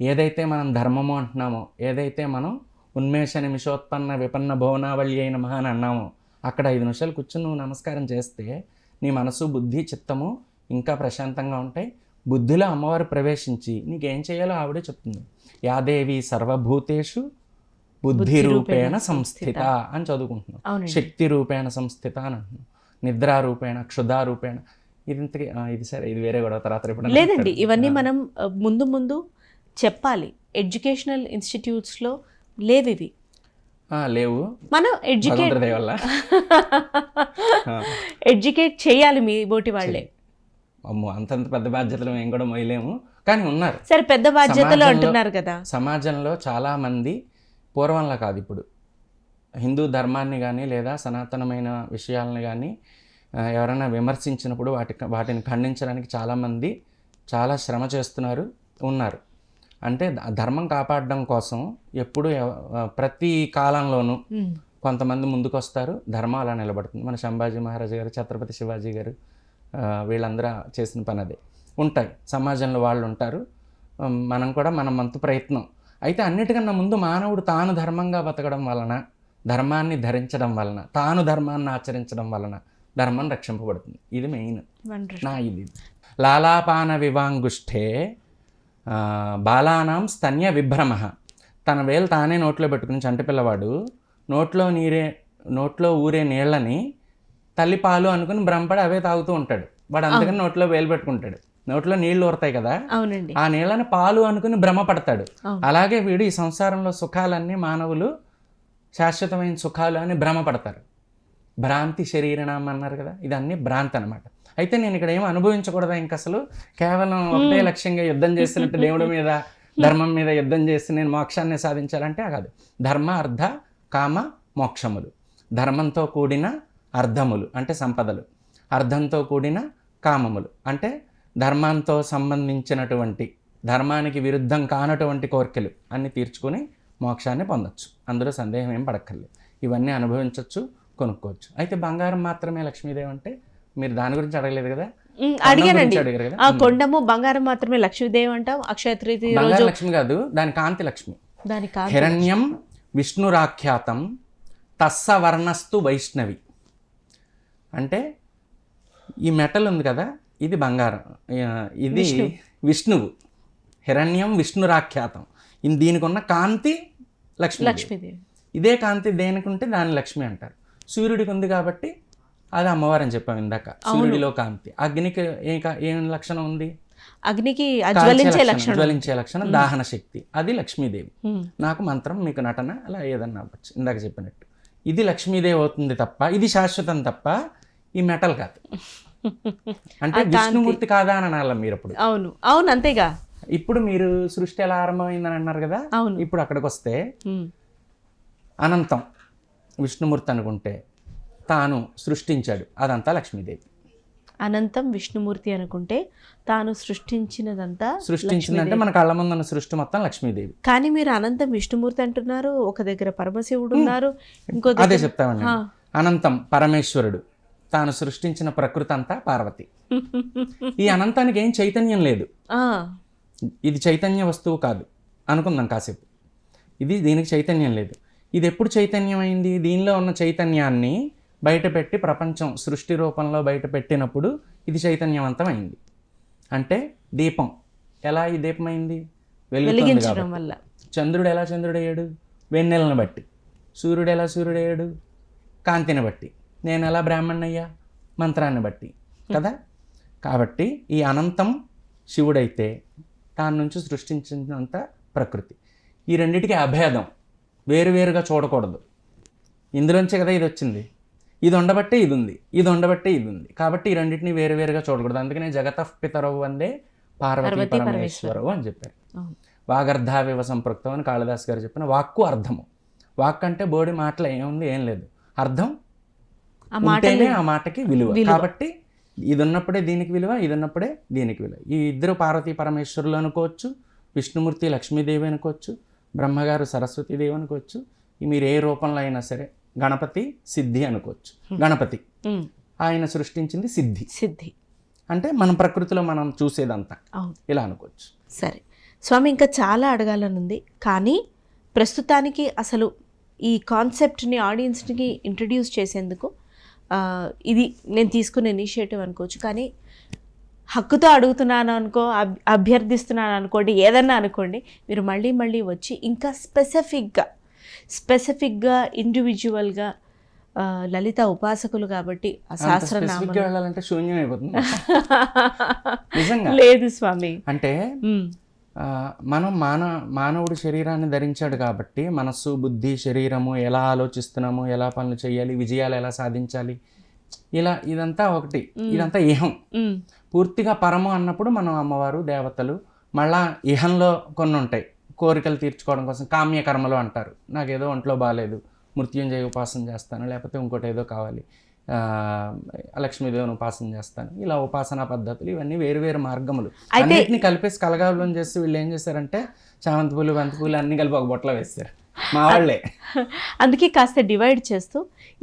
B: ఏదైతే మనం ధర్మము అంటున్నామో, ఏదైతే మనం ఉన్మేష నిమిషోత్పన్న విపన్న భువనావళి అయిన మహా అని అన్నామో, అక్కడ 5 నిమిషాలు కూర్చొని నువ్వు నమస్కారం చేస్తే నీ మనసు, బుద్ధి, చిత్తము ఇంకా ప్రశాంతంగా ఉంటాయి. బుద్ధిలో అమ్మవారు ప్రవేశించి నీకేం చేయాలో ఆవిడే చెప్తుంది. యాదేవి సర్వభూతేషు బుద్ధి రూపేణ సంస్థిత అని చదువుకుంటున్నాం. శక్తి రూపేణ సంస్థిత అని అంటున్నాం. నిద్రారూపేణ, క్షుధారూపేణ. ఇది సరే, ఇది వేరే కూడా తర్వాత
A: లేదండి. ఇవన్నీ మనం ముందు చెప్పాలి. ఎడ్యుకేషనల్ ఇన్స్టిట్యూట్స్లో లేవు, మనం ఎడ్యుకేట్ చేయాలి మీ బోటి వాళ్ళే.
B: అమ్మో, అంతంత పెద్ద బాధ్యతలు మేము కూడా మొయ్యలేము, కానీ ఉన్నారు.
A: సరే, పెద్ద బాధ్యతలు అంటున్నారు కదా.
B: సమాజంలో చాలామంది పూర్వంలా కాదు, ఇప్పుడు హిందూ ధర్మాన్ని కానీ లేదా సనాతనమైన విషయాలను కానీ ఎవరైనా విమర్శించినప్పుడు వాటిని ఖండించడానికి చాలామంది చాలా శ్రమ చేస్తున్నారు, ఉన్నారు. అంటే ధర్మం కాపాడడం కోసం ఎప్పుడు ప్రతి కాలంలోనూ కొంతమంది ముందుకు వస్తారు, ధర్మం అలా నిలబడుతుంది. మన సంభాజీ మహారాజు గారు, ఛత్రపతి శివాజీ గారు, వీళ్ళందరూ చేసిన పని అదే. ఉంటాయి సమాజంలో వాళ్ళు ఉంటారు, మనం కూడా మన వంతు ప్రయత్నం. అయితే అన్నిటికన్నా ముందు మానవుడు తాను ధర్మంగా బతకడం వలన, ధర్మాన్ని ధరించడం వలన, తాను ధర్మాన్ని ఆచరించడం వలన ధర్మం రక్షింపబడుతుంది. ఇది మెయిన్ నా ఇది. లాలాపాన వివాంగుష్ఠే బాలానాం స్తన్య విభ్రమ. తన వేలు తానే నోట్లో పెట్టుకుని చంటి పిల్లవాడు నోట్లో ఊరే నీళ్ళని తల్లిపాలు అనుకుని భ్రమపడి అవే తాగుతూ ఉంటాడు. వాడు అందుకని నోట్లో వేలు పెట్టుకుంటాడు. నోట్లో నీళ్లు ఊరుతాయి కదా, ఆ నీళ్ళని పాలు అనుకుని భ్రమపడతాడు. అలాగే వీడు ఈ సంసారంలో సుఖాలన్నీ మానవులు శాశ్వతమైన సుఖాలు అని భ్రమపడతారు. భ్రాంతి శరీరణం అన్నారు కదా, ఇదన్నీ భ్రాంతి అనమాట. అయితే నేను ఇక్కడ ఏమో అనుభవించకూడదా, ఇంక అసలు కేవలం ఒకటే లక్ష్యంగా యుద్ధం చేసినట్టు దేవుడి మీద, ధర్మం మీద యుద్ధం చేసి నేను మోక్షాన్ని సాధించాలంటే కాదు. ధర్మ, అర్థ, కామ, మోక్షములు. ధర్మంతో కూడిన అర్థములు అంటే సంపదలు, అర్థంతో కూడిన కామములు అంటే ధర్మంతో సంబంధించినటువంటి, ధర్మానికి విరుద్ధం కానటువంటి కోరికలు అన్నీ తీర్చుకొని మోక్షాన్ని పొందొచ్చు. అందులో సందేహం ఏం పడక్కర్లేదు. ఇవన్నీ అనుభవించవచ్చు, కొనుక్కోవచ్చు. అయితే బంగారం మాత్రమే లక్ష్మీదేవి అంటే మీరు దాని గురించి అడగలేదు కదా.
A: అడిగానండి. ఆ కొండము బంగారం మాత్రమే లక్ష్మీదేవి అంటాం. అక్షయ తృతీయ రోజు
B: లక్ష్మి కాదు, దాని కాంతి లక్ష్మి. హిరణ్యం విష్ణురాఖ్యాతం తస్స వర్ణస్తు వైష్ణవి. అంటే ఈ మెటల్ ఉంది కదా, ఇది బంగారం, ఇది విష్ణువు. హిరణ్యం విష్ణురాఖ్యాతం. దీనికి ఉన్న కాంతి లక్ష్మీదేవి. ఇదే కాంతి దేనికి ఉంటే దాని లక్ష్మి అంటారు. సూర్యుడికి ఉంది కాబట్టి అది అమ్మవారు అని చెప్పాము ఇందాక. సూర్యుడిలో కాంతి. అగ్నికి ఏం లక్షణం ఉంది?
A: అగ్నికి
B: జ్వలించే లక్షణం, దాహన శక్తి, అది లక్ష్మీదేవి. నాకు మంత్రం, మీకు నటన, అలా ఏదన్నా అవ్వచ్చు ఇందాక చెప్పినట్టు. ఇది లక్ష్మీదేవి అవుతుంది తప్ప, ఇది శాశ్వతం తప్ప ఈ మెటల్ కాదు. అంటే విష్ణుమూర్తి కాదా అని అనాలి మీరు అప్పుడు.
A: అవును అవును, అంతేగా.
B: ఇప్పుడు మీరు సృష్టి ఎలా ఆరంభమైందని అన్నారు కదా, ఇప్పుడు అక్కడికి వస్తే అనంతం విష్ణుమూర్తి అనుకుంటే తాను సృష్టించాడు, అదంతా లక్ష్మీదేవి.
A: అనంతం విష్ణుమూర్తి అనుకుంటే తాను సృష్టించిందంటే
B: మన కళ్ళ ముందు ఉన్న సృష్టి మొత్తం లక్ష్మీదేవి.
A: కానీ మీరు అనంతం విష్ణుమూర్తి అంటున్నారు, ఒక దగ్గర పరమశివుడు ఉన్నారు, ఇంకో
B: అదే చెప్తామండి. అనంతం పరమేశ్వరుడు, తాను సృష్టించిన ప్రకృతి అంతా పార్వతి. ఈ అనంతానికి ఏం చైతన్యం లేదు, ఇది చైతన్య వస్తువు కాదు అనుకుందాం కాసేపు. దీనికి చైతన్యం లేదు. ఇది ఎప్పుడు చైతన్యం అయింది? దీనిలో ఉన్న చైతన్యాన్ని బయటపెట్టి ప్రపంచం సృష్టి రూపంలో బయట పెట్టినప్పుడు ఇది చైతన్యవంతం అయింది. అంటే దీపం ఎలా ఈ దీపం అయింది? వెలిగించడం వల్ల. చంద్రుడు ఎలా చంద్రుడు అయ్యాడు? వెన్నెలను బట్టి. సూర్యుడు ఎలా సూర్యుడయ్యాడు? కాంతిని బట్టి. నేను ఎలా బ్రాహ్మణయ్యా? మంత్రాన్ని బట్టి కదా. కాబట్టి ఈ అనంతం శివుడైతే దాని నుంచి సృష్టించినంత ప్రకృతి. ఈ రెండిటికి అభేదం, వేరువేరుగా చూడకూడదు. ఇందులోంచే కదా ఇది వచ్చింది. ఇది ఉండబట్టే ఇది ఉంది, ఇది ఉండబట్టే ఇది ఉంది. కాబట్టి ఈ రెండింటిని వేరువేరుగా చూడకూడదు. అందుకనే జగతః పితరవు వందే పార్వతీ పరమేశ్వరవు అని చెప్పారు. వాగర్ధావివ సంపృక్తం అని కాళిదాస్ గారు చెప్పిన వాక్కు అర్థము. వాక్ అంటే బోడి మాటలు ఏముంది, ఏం లేదు. అర్థం ఉంటేనే ఆ మాటకి విలువ. కాబట్టి ఇది ఉన్నప్పుడే దీనికి విలువ, ఇది ఉన్నప్పుడే దీనికి విలువ. ఈ ఇద్దరు పార్వతీ పరమేశ్వరులు అనుకోవచ్చు, విష్ణుమూర్తి లక్ష్మీదేవి అనుకోవచ్చు, బ్రహ్మగారు సరస్వతీదేవి అనుకోవచ్చు. మీరు ఏ రూపంలో అయినా సరే, గణపతి సిద్ధి అనుకోవచ్చు. గణపతి ఆయన సృష్టించింది సిద్ధి అంటే మన ప్రకృతిలో మనం చూసేదంతా ఇలా అనుకోవచ్చు.
A: సరే స్వామి, ఇంకా చాలా అడగాలనుంది, కానీ ప్రస్తుతానికి అసలు ఈ కాన్సెప్ట్ని ఆడియన్స్కి ఇంట్రడ్యూస్ చేసేందుకు ఇది నేను తీసుకునే ఇనిషియేటివ్ అనుకోవచ్చు. కానీ హక్కుతో అడుగుతున్నాను అనుకో, అభ్యర్థిస్తున్నాను అనుకోండి, ఏదన్నా అనుకోండి, మీరు మళ్ళీ మళ్ళీ వచ్చి ఇంకా స్పెసిఫిక్గా ఇండివిజువల్గా లలిత ఉపాసకులు కాబట్టి ఆ సహస్రనామం
B: వెళ్ళాలంటే శూన్యం అయిపోతుంది. నిజంగా
A: లేదు స్వామి.
B: అంటే మనం మానవుడు శరీరాన్ని ధరించాడు కాబట్టి మనస్సు, బుద్ధి, శరీరము ఎలా ఆలోచిస్తున్నాము, ఎలా పనులు చేయాలి, విజయాలు ఎలా సాధించాలి, ఇదంతా ఒకటి. ఇదంతా ఇహం. పూర్తిగా పరము అన్నప్పుడు మనం అమ్మవారు, దేవతలు. మళ్ళా ఇహంలో కొన్ని ఉంటాయి, కోరికలు తీర్చుకోవడం కోసం కామ్యకర్మలు అంటారు. నాకేదో ఒంట్లో బాగాలేదు, మృత్యుంజయ ఉపాసన చేస్తాను, లేకపోతే ఇంకోటి ఏదో కావాలి, లక్ష్మీదేవిని ఉపాసన చేస్తాను. ఇలా ఉపాసనా పద్ధతులు ఇవన్నీ వేరు మార్గములు. అన్నిటిని కలిపేసి కలగాలం చేసి వీళ్ళు ఏం చేశారంటే చామంతి పూలు, బంతి పూలు అన్ని కలిపి ఒక బొట్టలో వేస్తారు మా వాళ్ళే.
A: అందుకే కాస్త డివైడ్ చేస్తూ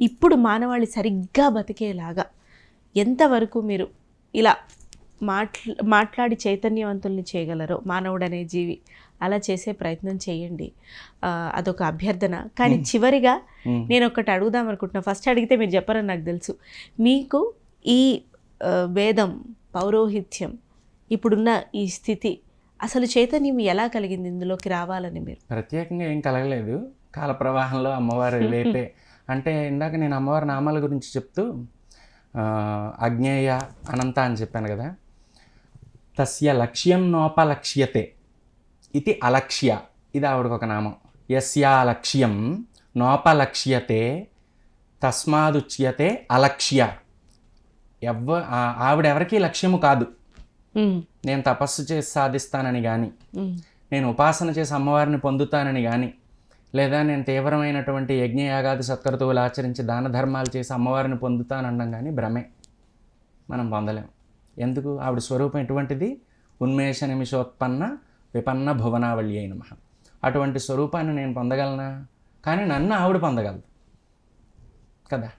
A: ఇప్పుడు మానవాళి సరిగ్గా బతికేలాగా ఎంతవరకు మీరు ఇలా మాట్లాడి చైతన్యవంతుల్ని చేయగలరో, మానవుడు అనే జీవి అలా చేసే ప్రయత్నం చేయండి. అదొక అభ్యర్థన. కానీ చివరిగా నేను ఒకటి అడుగుదాం అనుకుంటున్నా. ఫస్ట్ అడిగితే మీరు చెప్పరని నాకు తెలుసు. మీకు ఈ వేదం, పౌరోహిత్యం, ఇప్పుడున్న ఈ స్థితి, అసలు చైతన్యం ఎలా కలిగింది ఇందులోకి రావాలని? మీరు
B: ప్రత్యేకంగా ఏం కలగలేదు, కాల ప్రవాహంలో అమ్మవారు లేపే. అంటే ఇందాక నేను అమ్మవారి నామాల గురించి చెప్తూ అజ్ఞేయ, అనంత అని చెప్పాను కదా. తస్య లక్ష్యం నోపలక్ష్యతే ఇది అలక్ష్య, ఇది ఆవిడకొక నామం. యస్యా లక్ష్యం నోపలక్ష్యతే తస్మాదుచ్యతే అలక్ష్య. ఆవిడెవరికి లక్ష్యము కాదు. నేను తపస్సు చేసి సాధిస్తానని కానీ, నేను ఉపాసన చేసి అమ్మవారిని పొందుతానని కానీ, లేదా నేను తీవ్రమైనటువంటి యజ్ఞయాగాది సత్కర్తువులు ఆచరించి దాన ధర్మాలు చేసి అమ్మవారిని పొందుతానడం కానీ భ్రమే. మనం పొందలేం. ఎందుకు? ఆవిడ స్వరూపం ఎటువంటిది? ఉన్మేష నిమిషోత్పన్న విపన్న భువనావళి అయిన మహా. అటువంటి స్వరూపాన్ని నేను పొందగలనా? కానీ నన్ను ఆవిడ పొందగలదు కదా.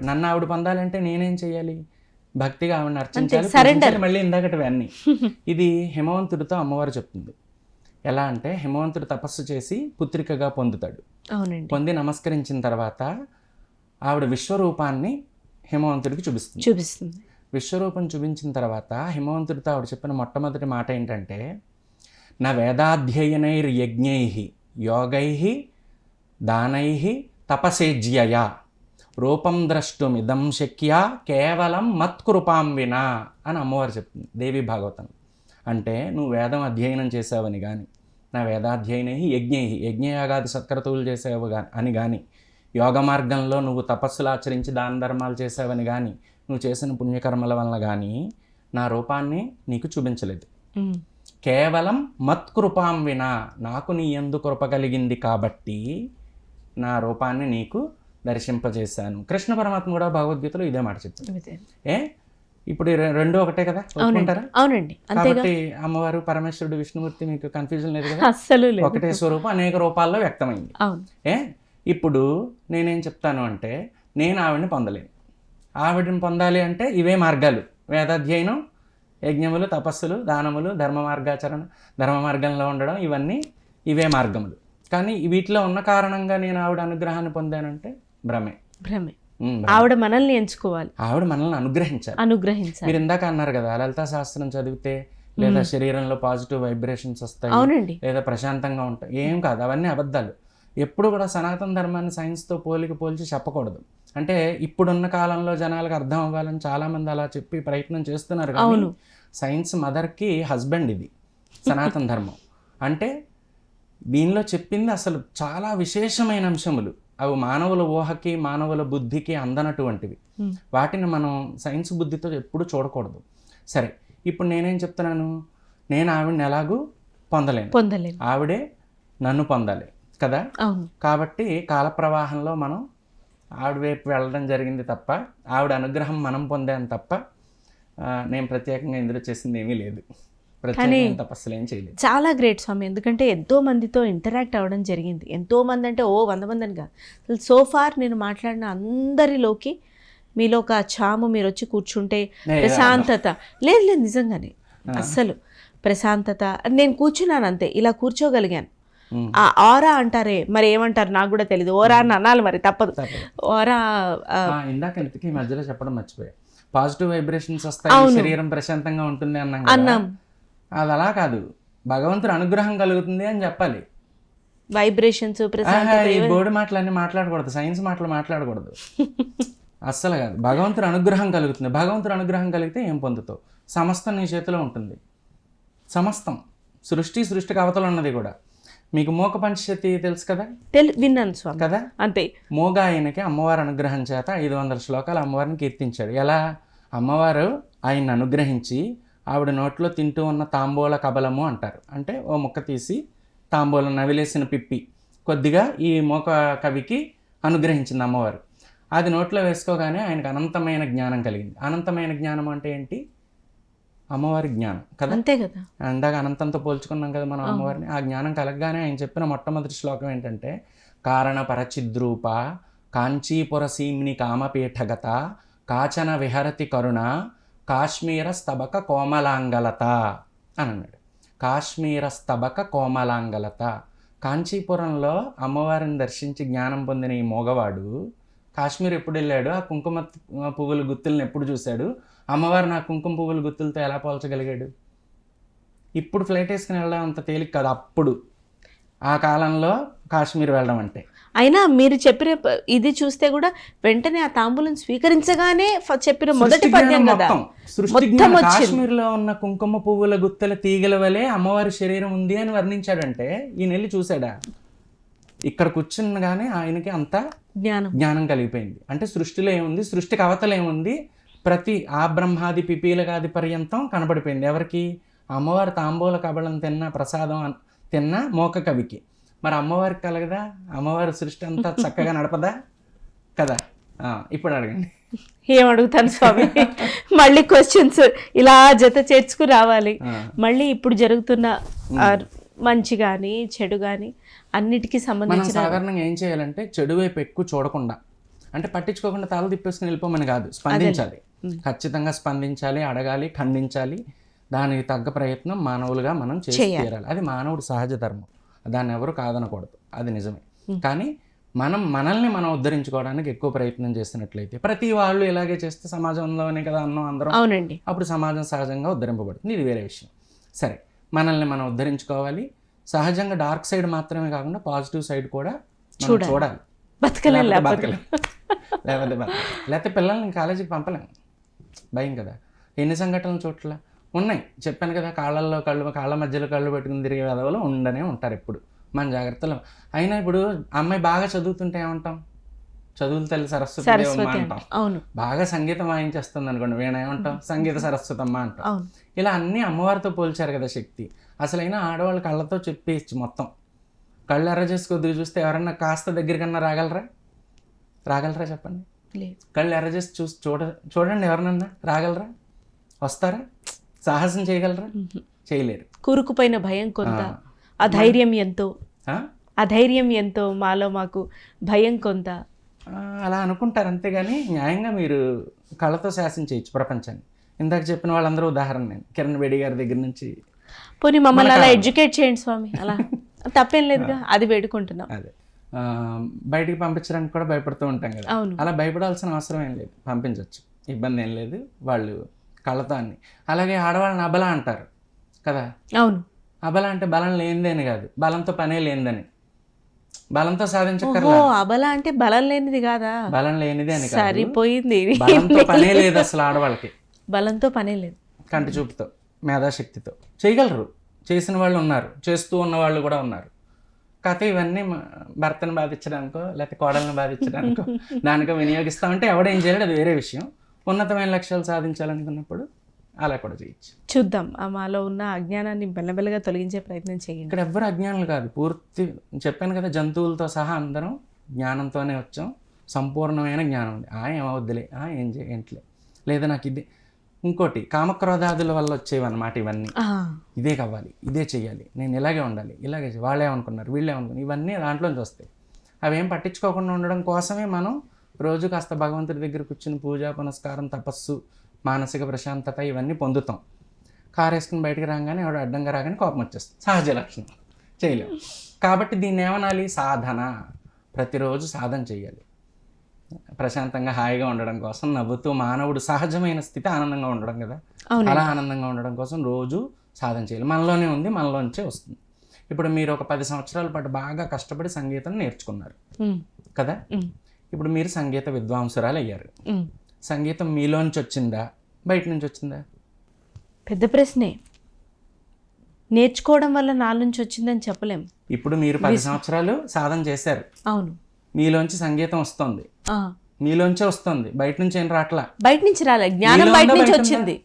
B: నన్ను ఆవిడ పొందాలంటే నేనేం చేయాలి? భక్తిగా ఆవిడని అర్చించాలి. మళ్ళీ ఇందాకటివి అన్నీ. ఇది హిమవంతుడితో అమ్మవారు చెప్తుంది. ఎలా అంటే, హిమవంతుడు తపస్సు చేసి పుత్రికగా పొందుతాడు. పొంది నమస్కరించిన తర్వాత ఆవిడ విశ్వరూపాన్ని హిమవంతుడికి చూపిస్తుంది. విశ్వరూపం చూపించిన తర్వాత హిమవంతుడితో ఆవిడ చెప్పిన మొట్టమొదటి మాట ఏంటంటే, నా వేదాధ్యయనైర్యజ్ఞై యోగై దానై తపసేజ్యయా రూపం ద్రష్టుమిదం శక్యా కేవలం మత్కృపాం వినా అని అమ్మవారు చెప్తుంది దేవి భాగవతం. అంటే నువ్వు వేదం అధ్యయనం చేసావని కానీ, నా వేదాధ్యయనై యజ్ఞయాగాది సత్కర్తువులు చేసావు అని కానీ, యోగ మార్గంలో నువ్వు తపస్సులు ఆచరించి దాన ధర్మాలు చేసావని కానీ, నువ్వు చేసిన పుణ్యకర్మల వలన కానీ నా రూపాన్ని నీకు చూపించలేదు. కేవలం మత్కృపాం వినా, నాకు నీ యందు కృప కలిగింది కాబట్టి నా రూపాన్ని నీకు దర్శింపజేశాను. కృష్ణ పరమాత్మ కూడా భగవద్గీతలో ఇదే మాట చెప్తారు. ఇప్పుడు రెండు ఒకటే కదా, ఒప్పుకుంటారా?
A: అవునండి.
B: కాబట్టి అమ్మవారు, పరమేశ్వరుడు, విష్ణుమూర్తి మీకు కన్ఫ్యూజన్ లేదు కదా.
A: అస్సలు
B: ఒకటే స్వరూపం అనేక రూపాల్లో వ్యక్తమైంది. ఇప్పుడు నేనేం చెప్తాను అంటే, నేను ఆవిడని పొందలేను. ఆవిడని పొందాలి అంటే ఇవే మార్గాలు: వేదాధ్యయనం, యజ్ఞములు, తపస్సులు, దానములు, ధర్మ మార్గంలో ఉండడం, ఇవే మార్గములు. కానీ వీటిలో ఉన్న కారణంగా నేను ఆవిడ అనుగ్రహాన్ని పొందానంటే భ్రమే.
A: ఆవిడ మనల్ని ఎంచుకోవాలి,
B: ఆవిడ మనల్ని అనుగ్రహించాలి. మీరు ఇందాక అన్నారు కదా, లలితా శాస్త్రం చదివితే లేదా శరీరంలో పాజిటివ్ వైబ్రేషన్స్ వస్తాయి, లేదా ప్రశాంతంగా ఉంటాయి. ఏం కాదు, అవన్నీ అబద్ధాలు. ఎప్పుడు కూడా సనాతన ధర్మాన్ని సైన్స్తో పోల్చి చెప్పకూడదు. అంటే ఇప్పుడున్న కాలంలో జనాలకు అర్థం అవ్వాలని చాలామంది అలా చెప్పి ప్రయత్నం చేస్తున్నారు. కానీ సైన్స్ మదర్కి హస్బెండ్ ఇది సనాతన ధర్మం. అంటే దీనిలో చెప్పింది అసలు చాలా విశేషమైన అంశములు. అవి మానవుల ఊహకి మానవుల బుద్ధికి అందనటువంటివి. వాటిని మనం సైన్స్ బుద్ధితో ఎప్పుడు చూడకూడదు. సరే, ఇప్పుడు నేనేం చెప్తున్నాను, నేను ఆవిడని ఎలాగూ పొందలేను, ఆవిడే నన్ను పొందాలి కదా. కాబట్టి కాల ప్రవాహంలో మనం ఆవిడ వైపు వెళ్ళడం జరిగింది తప్ప, ఆవిడ అనుగ్రహం మనం పొందాను తప్ప నేను ప్రత్యేకంగా ఇందులో చేసింది ఏమీ లేదు. ప్రత్యేకంగా తపస్సులు ఏం చేయలేదు.
A: చాలా గ్రేట్ స్వామి. ఎందుకంటే ఎంతో మందితో ఇంటరాక్ట్ అవ్వడం జరిగింది. ఎంతో మంది అంటే 100 మంది అని కాదు, అసలు సోఫార్ నేను మాట్లాడిన అందరిలోకి మీలో ఒక చాము, మీరు వచ్చి కూర్చుంటే ప్రశాంతత లేదు నిజంగానే అస్సలు ప్రశాంతత. నేను కూర్చున్నాను అంతే, ఇలా కూర్చోగలిగాను. ఆ ఆరా అంటారే, మరి ఏమంటారు నాకు కూడా తెలియదు, ఓరా అని అనాలి, మరి తప్పదు. ఓరా
B: ఇందాక ఇంతకీ మధ్యలో చెప్పడం మర్చిపోయా, పాజిటివ్ వైబ్రేషన్స్ వస్తాయి, శరీరం ప్రశాంతంగా ఉంటుంది అన్నాం. అది అలా కాదు, భగవంతుడు అనుగ్రహం కలుగుతుంది అని చెప్పాలి.
A: వైబ్రేషన్స్
B: ఈ బోర్డు మాటలన్నీ మాట్లాడకూడదు, సైన్స్ మాటలు మాట్లాడకూడదు అస్సలు కాదు. భగవంతుడు అనుగ్రహం కలుగుతుంది. భగవంతుడు అనుగ్రహం కలిగితే ఏం పొందుతావు? సమస్తం నీ చేతిలో ఉంటుంది. సమస్తం సృష్టికి అవతల ఉన్నది కూడా. మీకు మోక పంచశతి తెలుసు కదా?
A: విన్నాను స్వామి
B: కదా.
A: అంతే.
B: మోగ ఆయనకి అమ్మవారి అనుగ్రహం చేత 500 శ్లోకాలు అమ్మవారిని కీర్తించాడు. ఎలా? అమ్మవారు ఆయన్ని అనుగ్రహించి ఆవిడ నోట్లో తింటూ ఉన్న తాంబూల కబలము అంటారు. అంటే ఓ ముక్క తీసి తాంబూలం నవిలేసిన పిప్పి కొద్దిగా ఈ మోక కవికి అనుగ్రహించింది అమ్మవారు. అది నోట్లో వేసుకోగానే ఆయనకు అనంతమైన జ్ఞానం కలిగింది. అనంతమైన జ్ఞానం అంటే ఏంటి? అమ్మవారి జ్ఞానం కదా.
A: అంతే కదా.
B: అందాక అనంతంతో పోల్చుకున్నాం కదా మనం అమ్మవారిని. ఆ జ్ఞానం కలగగానే ఆయన చెప్పిన మొట్టమొదటి శ్లోకం ఏంటంటే, కారణ పరచిద్రూప కాంచీపుర సీమ్ని కామపీఠగత కాచన విహరతి కరుణ కాశ్మీర స్తబక కోమలాంగలత అని అన్నాడు. కాశ్మీర స్తబక కోమలాంగలత. కాంచీపురంలో అమ్మవారిని దర్శించి జ్ఞానం పొందిన ఈ మోగవాడు కాశ్మీర్ ఎప్పుడు వెళ్ళాడు? ఆ కుంకుమ పువ్వుల గుత్తులను ఎప్పుడు చూశాడు? అమ్మవారు నా కుంకుమ పువ్వుల గుత్తులతో ఎలా పోల్చగలిగాడు? ఇప్పుడు ఫ్లైట్ వేసుకుని వెళ్ళడం అంత తేలిక కాదు. అప్పుడు ఆ కాలంలో కాశ్మీర్ వెళ్ళడం అంటే.
A: అయినా మీరు చెప్పిన ఇది చూస్తే కూడా వెంటనే ఆ తాంబూలం స్వీకరించగానే చెప్పిన మొదటి పద్యం కదా.
B: కాశ్మీర్లో ఉన్న కుంకుమ పువ్వుల గుత్తల తీగల వలె అమ్మవారి శరీరం ఉంది అని వర్ణించాడంటే ఈయన వెళ్ళి చూశాడా? ఇక్కడ కూర్చున్నగానే ఆయనకి అంత జ్ఞానం కలిగిపోయింది. అంటే సృష్టిలో ఏముంది, సృష్టికి అవతల ఏముంది, ప్రతి ఆ బ్రహ్మాది పిపీలగాది పర్యంతం కనబడిపోయింది. ఎవరికి? అమ్మవారి తాంబూల కబళం తిన్న ప్రసాదం తిన్న మోక కవికి. మరి అమ్మవారికి కలగదా? అమ్మవారి సృష్టి అంతా చక్కగా నడపదా కదా. ఇప్పుడు అడగండి.
A: ఏం అడుగుతాను స్వామి? మళ్ళీ క్వశ్చన్స్ ఇలా జత చేర్చుకు రావాలి. మళ్ళీ ఇప్పుడు జరుగుతున్న మంచి కానీ చెడు కానీ అన్నిటికీ సంబంధించి
B: సాధారణంగా ఏం చేయాలంటే, చెడు వైపు ఎక్కువ చూడకుండా, అంటే పట్టించుకోకుండా తల తిప్పేసుకుని వెళ్ళిపోమని కాదు, స్పందించాలి. ఖచ్చితంగా స్పందించాలి, అడగాలి, ఖండించాలి. దానికి తగ్గ ప్రయత్నం మానవులుగా మనం చేసి తీరాలి. అది మానవుడి సహజ ధర్మం, దాన్ని ఎవరు కాదనకూడదు, అది నిజమే. కానీ మనల్ని మనం ఉద్ధరించుకోవడానికి ఎక్కువ ప్రయత్నం చేసినట్లయితే, ప్రతి వాళ్ళు ఇలాగే చేస్తే సమాజంలోనే కదా అన్నాం అందరం.
A: అవునండి.
B: అప్పుడు సమాజం సహజంగా ఉద్ధరింపబడుతుంది. ఇది వేరే విషయం. సరే, మనల్ని మనం ఉద్ధరించుకోవాలి. సహజంగా డార్క్ సైడ్ మాత్రమే కాకుండా పాజిటివ్ సైడ్ కూడా చూడాలి. లేకపోతే పిల్లల్ని కాలేజీకి పంపలేము, భయం కదా. ఎన్ని సంఘటనలు చోట్ల ఉన్నాయి చెప్పాను కదా. కాళ్ళ మధ్యలో కళ్ళు పెట్టుకుని తిరిగే వెధవలు ఉండనే ఉంటారు ఎప్పుడు. మన జాగ్రత్తలు. అయినా ఇప్పుడు అమ్మాయి బాగా చదువుతుంటే ఏమంటాం? చదువులు తల్లి సరస్వతి అంటాం. బాగా సంగీతం వాయించేస్తుంది అనుకోండి, వీణ ఏమంటాం? సంగీత సరస్వతమ్మ అంటాం. ఇలా అన్నీ అమ్మవారితో పోల్చారు కదా శక్తి. అసలైన ఆడవాళ్ళు కళ్ళతో చెప్పేయచ్చు మొత్తం. కళ్ళు ఎర్ర చేసి కొద్దిగా చూస్తే ఎవరన్నా కాస్త దగ్గరికన్నా రాగలరా చెప్పండి? కళ్ళు ఎర్ర చేసి చూడండి, ఎవరినన్నా రాగలరా? వస్తారా? సాహసం చేయగలరా? చేయలేరు.
A: కూరుకుపోయిన భయం కొంత, అధైర్యం ఎంతో మాలో మాకు భయం కొంత
B: అలా అనుకుంటారు. అంతేగాని న్యాయంగా మీరు కళ్ళతో శాసించేయచ్చు ప్రపంచాన్ని. ఇందాక చెప్పిన వాళ్ళందరూ ఉదాహరణ. నేను కిరణ్ బేడి గారి దగ్గర నుంచి.
A: పోనీ మమ్మల్ని అలా ఎడ్యుకేట్ చేయండి స్వామి, అలా తప్పేం లేదుగా, అది వేడుకుంటున్నాం.
B: అదే బయటికి పంపించడానికి కూడా భయపడుతూ ఉంటాం కదా. అలా భయపడాల్సిన అవసరం ఏం లేదు, పంపించవచ్చు, ఇబ్బంది ఏం లేదు. వాళ్ళు కళ్ళతో అన్ని. అలాగే ఆడవాళ్ళని అబల అంటారు కదా.
A: అవును.
B: అబల అంటే బలం లేనిదని కాదు, బలంతో పనే లేనిదని. బలంతో సాధించక్కర్లా.
A: ఓహో, అబల అంటే బలం లేనిది కాదా?
B: బలం లేనిదే అని కాదు,
A: సరిపోయింది.
B: బలంతో పనే లేదు అసలు ఆడవాళ్ళకి.
A: బలంతో పనే లేదు.
B: కంటి చూపుతో, మేధాశక్తితో చేయగలరు. చేసిన వాళ్ళు ఉన్నారు, చేస్తూ ఉన్న వాళ్ళు కూడా ఉన్నారు. కాకపోతే ఇవన్నీ భర్తను బాధించడానికో లేకపోతే కోడలను బాధించడానికో దానికో వినియోగిస్తామంటే ఎవడేం చేయలేడు, అది వేరే విషయం. ఉన్నతమైన లక్ష్యాలు సాధించాలనుకున్నప్పుడు అలా కూడా చేయొచ్చు.
A: చూద్దాం, మాలో ఉన్న అజ్ఞానాన్ని బెల్లబెల్లగా తొలగించే ప్రయత్నం చేయండి.
B: ఇక్కడ ఎవ్వరు అజ్ఞానులు కాదు, పూర్తి చెప్పాను కదా, జంతువులతో సహా అందరం జ్ఞానంతోనే వచ్చాం. సంపూర్ణమైన జ్ఞానం ఉంది. ఏమవుద్దులే, ఏం ఏంట్లే, లేదా నాకు ఇది. ఇంకోటి కామక్రోధాదుల వల్ల వచ్చేవన్నమాట ఇవన్నీ. ఇదే కావాలి, ఇదే చెయ్యాలి, నేను ఇలాగే ఉండాలి, ఇలాగే వాళ్ళేమనుకున్నారు, వీళ్ళేమనుకున్నారు, ఇవన్నీ దాంట్లోంచి వస్తాయి. అవేం పట్టించుకోకుండా ఉండడం కోసమే మనం రోజు కాస్త భగవంతుడి దగ్గర కూర్చుని పూజ, పునస్కారం, తపస్సు, మానసిక ప్రశాంతత ఇవన్నీ పొందుతాం. కారు వేసుకుని బయటకు రాగానే ఎవడు అడ్డంగా రాగానే కోపం వచ్చేస్తుంది, సహజ లక్షణం, చేయలేము. కాబట్టి దీన్ని ఏమనాలి, సాధన. ప్రతిరోజు సాధన చేయాలి. ప్రశాంతంగా హాయిగా ఉండడం కోసం, నవ్వుతూ, మానవుడు సహజమైన స్థితి ఆనందంగా ఉండడం కదా, అలా ఆనందంగా ఉండడం కోసం రోజు సాధన చేయాలి. మనలోనే ఉంది, మనలోంచే వస్తుంది. ఇప్పుడు మీరు ఒక 10 సంవత్సరాల పాటు బాగా కష్టపడి సంగీతం నేర్చుకున్నారు కదా, ఇప్పుడు మీరు సంగీత విద్వాంసురాలు అయ్యారు. సంగీతం మీలోంచి వచ్చిందా, బయట నుంచి వచ్చిందా?
A: పెద్ద ప్రశ్నే. నేర్చుకోవడం వల్ల నాలో నుంచి వచ్చిందని చెప్పలేం.
B: ఇప్పుడు మీరు 10 సంవత్సరాలు సాధన చేశారు.
A: అవును,
B: మీలోంచి సంగీతం వస్తుంది, మీలోంచే వస్తుంది, బయట నుంచి ఏం రావట్లా.
A: బయట నుంచి రాలే, జ్ఞానం బయట నుంచి వచ్చింది,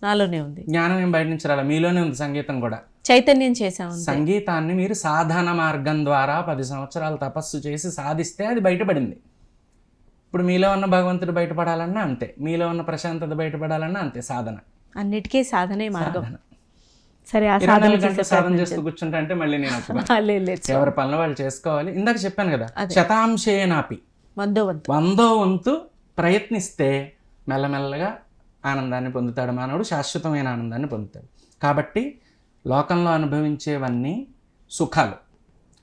A: నాలోనే ఉంది.
B: జ్ఞానం ఏం బయట నుంచి రాలే, మీలోనే ఉంది. సంగీతం కూడా
A: చైతన్యం చేసాము.
B: సంగీతాన్ని మీరు సాధన మార్గం ద్వారా 10 సంవత్సరాలు తపస్సు చేసి సాధిస్తే అది బయటపడింది. ఇప్పుడు మీలో ఉన్న భగవంతుడు బయటపడాలన్నా అంతే, మీలో ఉన్న ప్రశాంతత బయటపడాలన్నా అంతే. సాధన
A: అన్నిటికీ సాధనే మార్గం.
B: సరే, ఆ సాధన చేస్తూ కూర్చుంటా అంటే మళ్ళీ నేను ఎవరి పనులు వాళ్ళు చేసుకోవాలి. ఇందాక చెప్పాను కదా, శతాంశేనాపి, 100వ వంతు ప్రయత్నిస్తే మెల్లమెల్లగా ఆనందాన్ని పొందుతాడు మానవుడు, శాశ్వతమైన ఆనందాన్ని పొందుతాడు. కాబట్టి లోకంలో అనుభవించేవన్నీ సుఖాలు,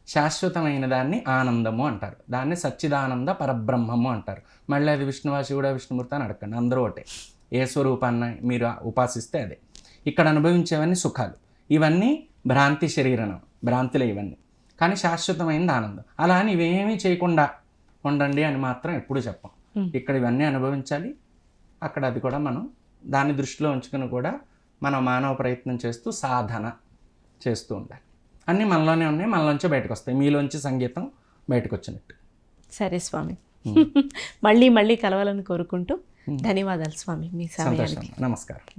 B: శాశ్వతమైన దాన్ని ఆనందము అంటారు. దాన్ని సచ్చిదానంద పరబ్రహ్మము అంటారు. మళ్ళీ అది విష్ణువా, శివుడా, విష్ణుమూర్తి అని అడగండి, అందరూ ఒకటే. ఏ స్వరూపాన్ని మీరు ఉపాసిస్తే అదే. ఇక్కడ అనుభవించేవన్నీ సుఖాలు, ఇవన్నీ భ్రాంతి శరీరం, భ్రాంతులే ఇవన్నీ. కానీ శాశ్వతమైనది ఆనందం. అలా అని ఇవేమీ చేయకుండా ఉండండి అని మాత్రం ఎప్పుడు చెప్పం. ఇక్కడ ఇవన్నీ అనుభవించాలి, అక్కడ అది కూడా మనం దాన్ని దృష్టిలో ఉంచుకుని కూడా మనం మానవ ప్రయత్నం చేస్తూ సాధన చేస్తూ ఉండాలి. అన్నీ మనలోనే ఉన్నాయి, మనలోంచే బయటకు వస్తాయి. మీలోంచి సంగీతం బయటకు వచ్చినట్టు.
A: సరే స్వామి, మళ్ళీ కలవాలని కోరుకుంటూ ధన్యవాదాలు స్వామి, మీ సమయానికి.
B: నమస్కారం.